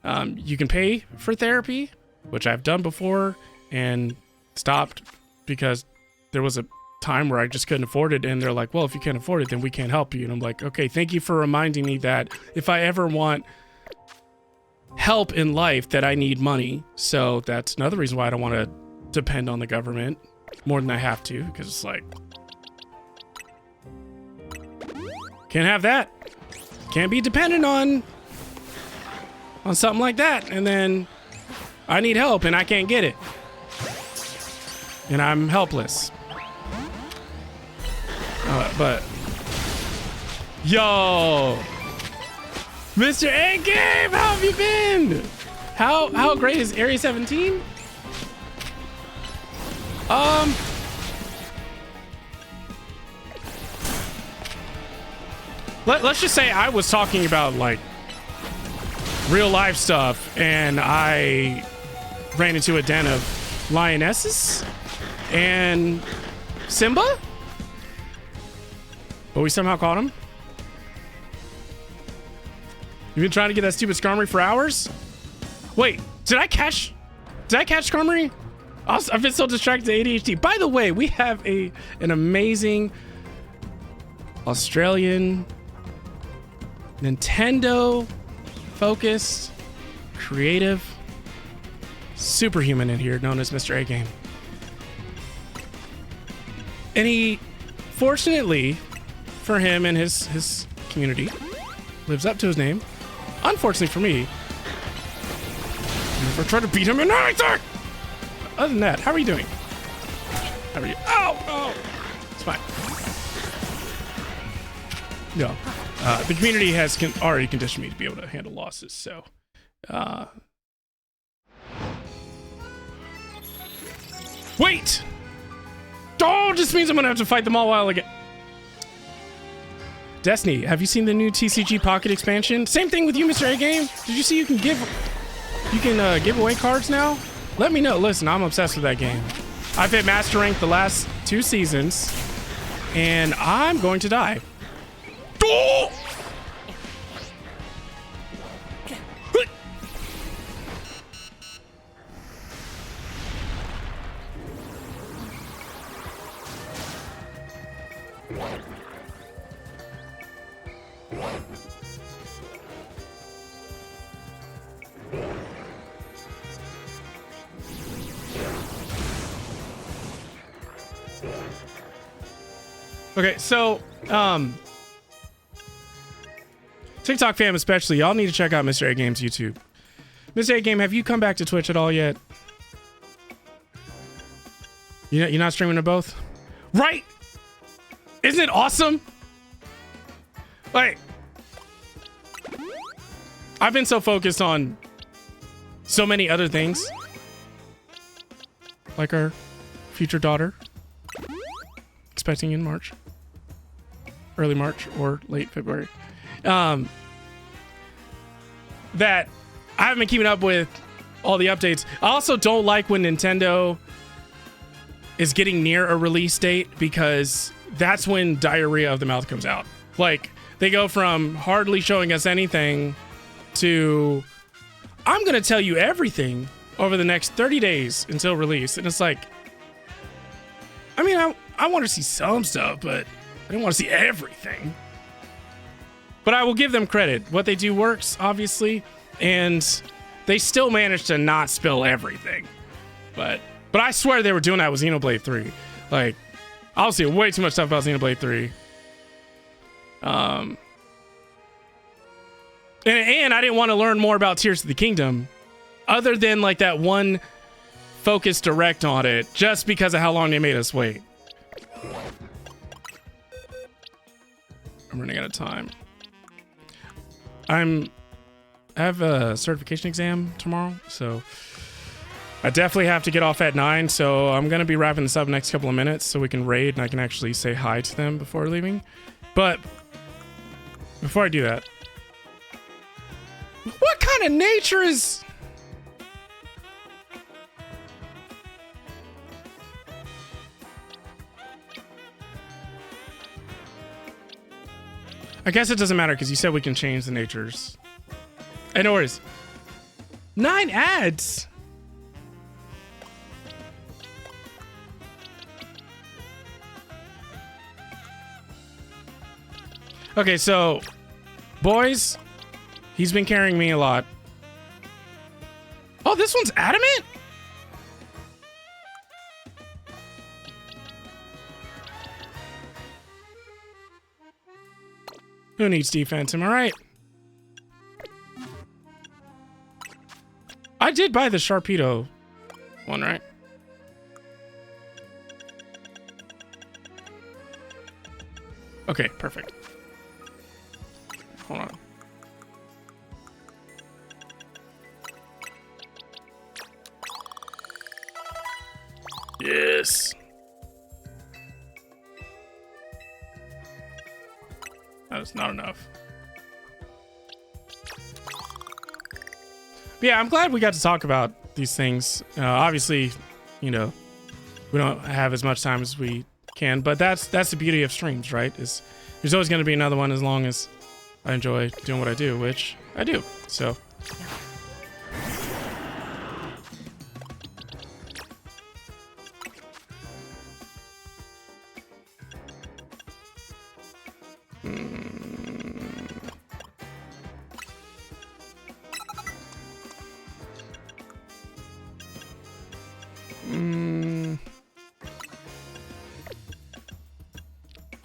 you can pay for therapy, which I've done before and stopped because there was a time where I just couldn't afford it, and they're like, well, if you can't afford it, then we can't help you. And I'm like, okay, thank you for reminding me that if I ever want help in life, that I need money. So that's another reason why I don't want to depend on the government more than I have to, because it's like, can't have that. Can't be dependent on something like that, and then I need help and I can't get it, and I'm helpless. But yo, Mr. A Game, how have you been? How great is Area 17? Let's just say I was talking about like real life stuff, and I ran into a den of lionesses and Simba, but we somehow caught him. You've been trying to get that stupid Skarmory for hours? Wait, did I catch Skarmory? I've been so distracted to ADHD. By the way, we have an amazing Australian Nintendo focused, creative superhuman in here known as Mr. A Game. And he, fortunately for him and his community, lives up to his name. Unfortunately for me, I never try to beat him in anything. Other than that, how are you doing? How are you? Oh, oh. It's fine. No. The community has already conditioned me to be able to handle losses, so. Wait! Oh, just means I'm gonna have to fight them all while again. Destiny, have you seen the new TCG Pocket expansion? Same thing with you, Mr. A Game. Did you see you can give away cards now? Let me know. Listen, I'm obsessed with that game. I've hit Master Rank the last 2 seasons, and I'm going to die. Oh! Okay, so, TikTok fam especially, y'all need to check out Mr. A Game's YouTube. Mr. A Game, have you come back to Twitch at all yet? You're not streaming to both? Right? Isn't it awesome? Like, I've been so focused on so many other things. Like our future daughter. Expecting in March. Early March or late February. That I haven't been keeping up with all the updates. I also don't like when Nintendo is getting near a release date, because that's when diarrhea of the mouth comes out. Like, they go from hardly showing us anything to, I'm going to tell you everything over the next 30 days until release. And it's like, I mean, I want to see some stuff, but I don't want to see everything. But I will give them credit. What they do works, obviously, and they still managed to not spill everything. But I swear they were doing that with Xenoblade 3. Like, I'll see way too much stuff about Xenoblade 3. And I didn't want to learn more about Tears of the Kingdom, other than like that one focus direct on it, just because of how long they made us wait. I'm running out of time. I have a certification exam tomorrow, so I definitely have to get off at 9, so I'm going to be wrapping this up next couple of minutes so we can raid and I can actually say hi to them before leaving. But before I do that, what kind of nature is... I guess it doesn't matter because you said we can change the natures. Hey, no worries. 9 ads. Okay, so boys, he's been carrying me a lot. Oh, this one's adamant? Who needs defense? Am I right? I did buy the Sharpedo one, right? Okay, perfect. Hold on. Yes. That is not enough. But yeah, I'm glad we got to talk about these things. Obviously, you know, we don't have as much time as we can, but that's the beauty of streams, right? Is there's always going to be another one as long as I enjoy doing what I do, which I do. So.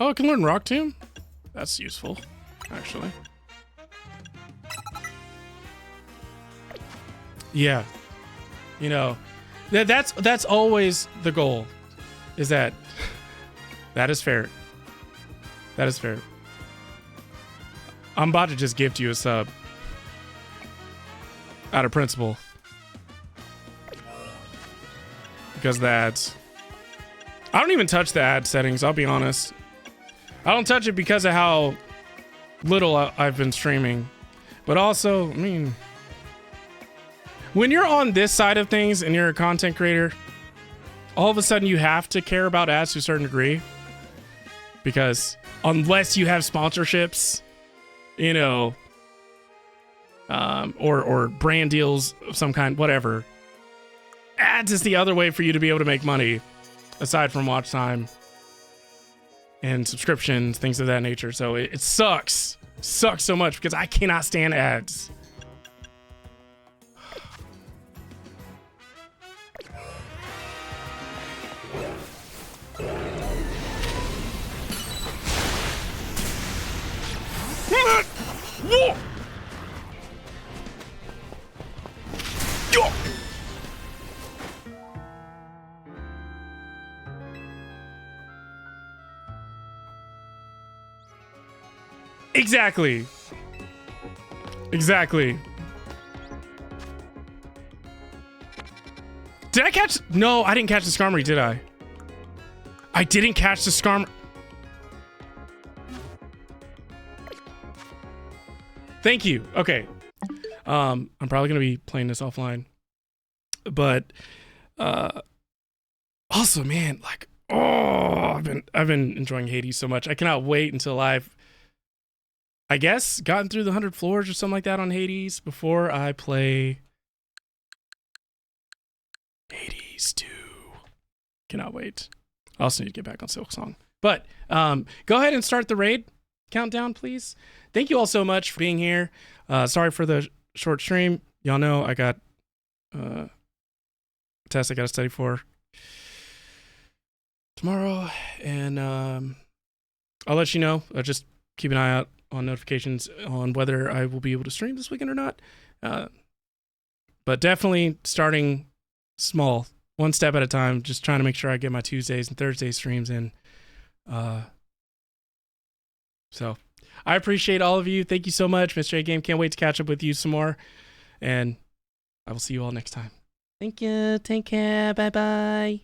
Oh, I can learn Rock Tomb? That's useful, actually. Yeah. You know, that's always the goal, is that is fair. That is fair. I'm about to just gift you a sub out of principle. Because that's... I don't even touch the ad settings, I'll be honest. I don't touch it because of how little I've been streaming. But also, I mean... when you're on this side of things and you're a content creator, all of a sudden you have to care about ads to a certain degree. Because unless you have sponsorships, you know, or brand deals of some kind, whatever, ads is the other way for you to be able to make money aside from watch time and subscriptions, things of that nature. So it sucks so much because I cannot stand ads. Exactly. Did I catch? No, I didn't catch the Skarmory, did I? I didn't catch the Skarmory. Thank you. Okay. I'm probably gonna be playing this offline. But also, man, like, oh, I've been enjoying Hades so much. I cannot wait until I've, I guess, gotten through the 100 floors or something like that on Hades before I play Hades 2. Cannot wait. I also need to get back on Silksong. But go ahead and start the raid countdown, please. Thank you all so much for being here. Sorry for the short stream. Y'all know I got a test I got to study for tomorrow. And I'll let you know. Just keep an eye out on notifications on whether I will be able to stream this weekend or not. But definitely starting small, one step at a time, just trying to make sure I get my Tuesdays and Thursday streams in. So I appreciate all of you. Thank you so much, Mr. A Game. Can't wait to catch up with you some more. And I will see you all next time. Thank you. Take care. Bye-bye.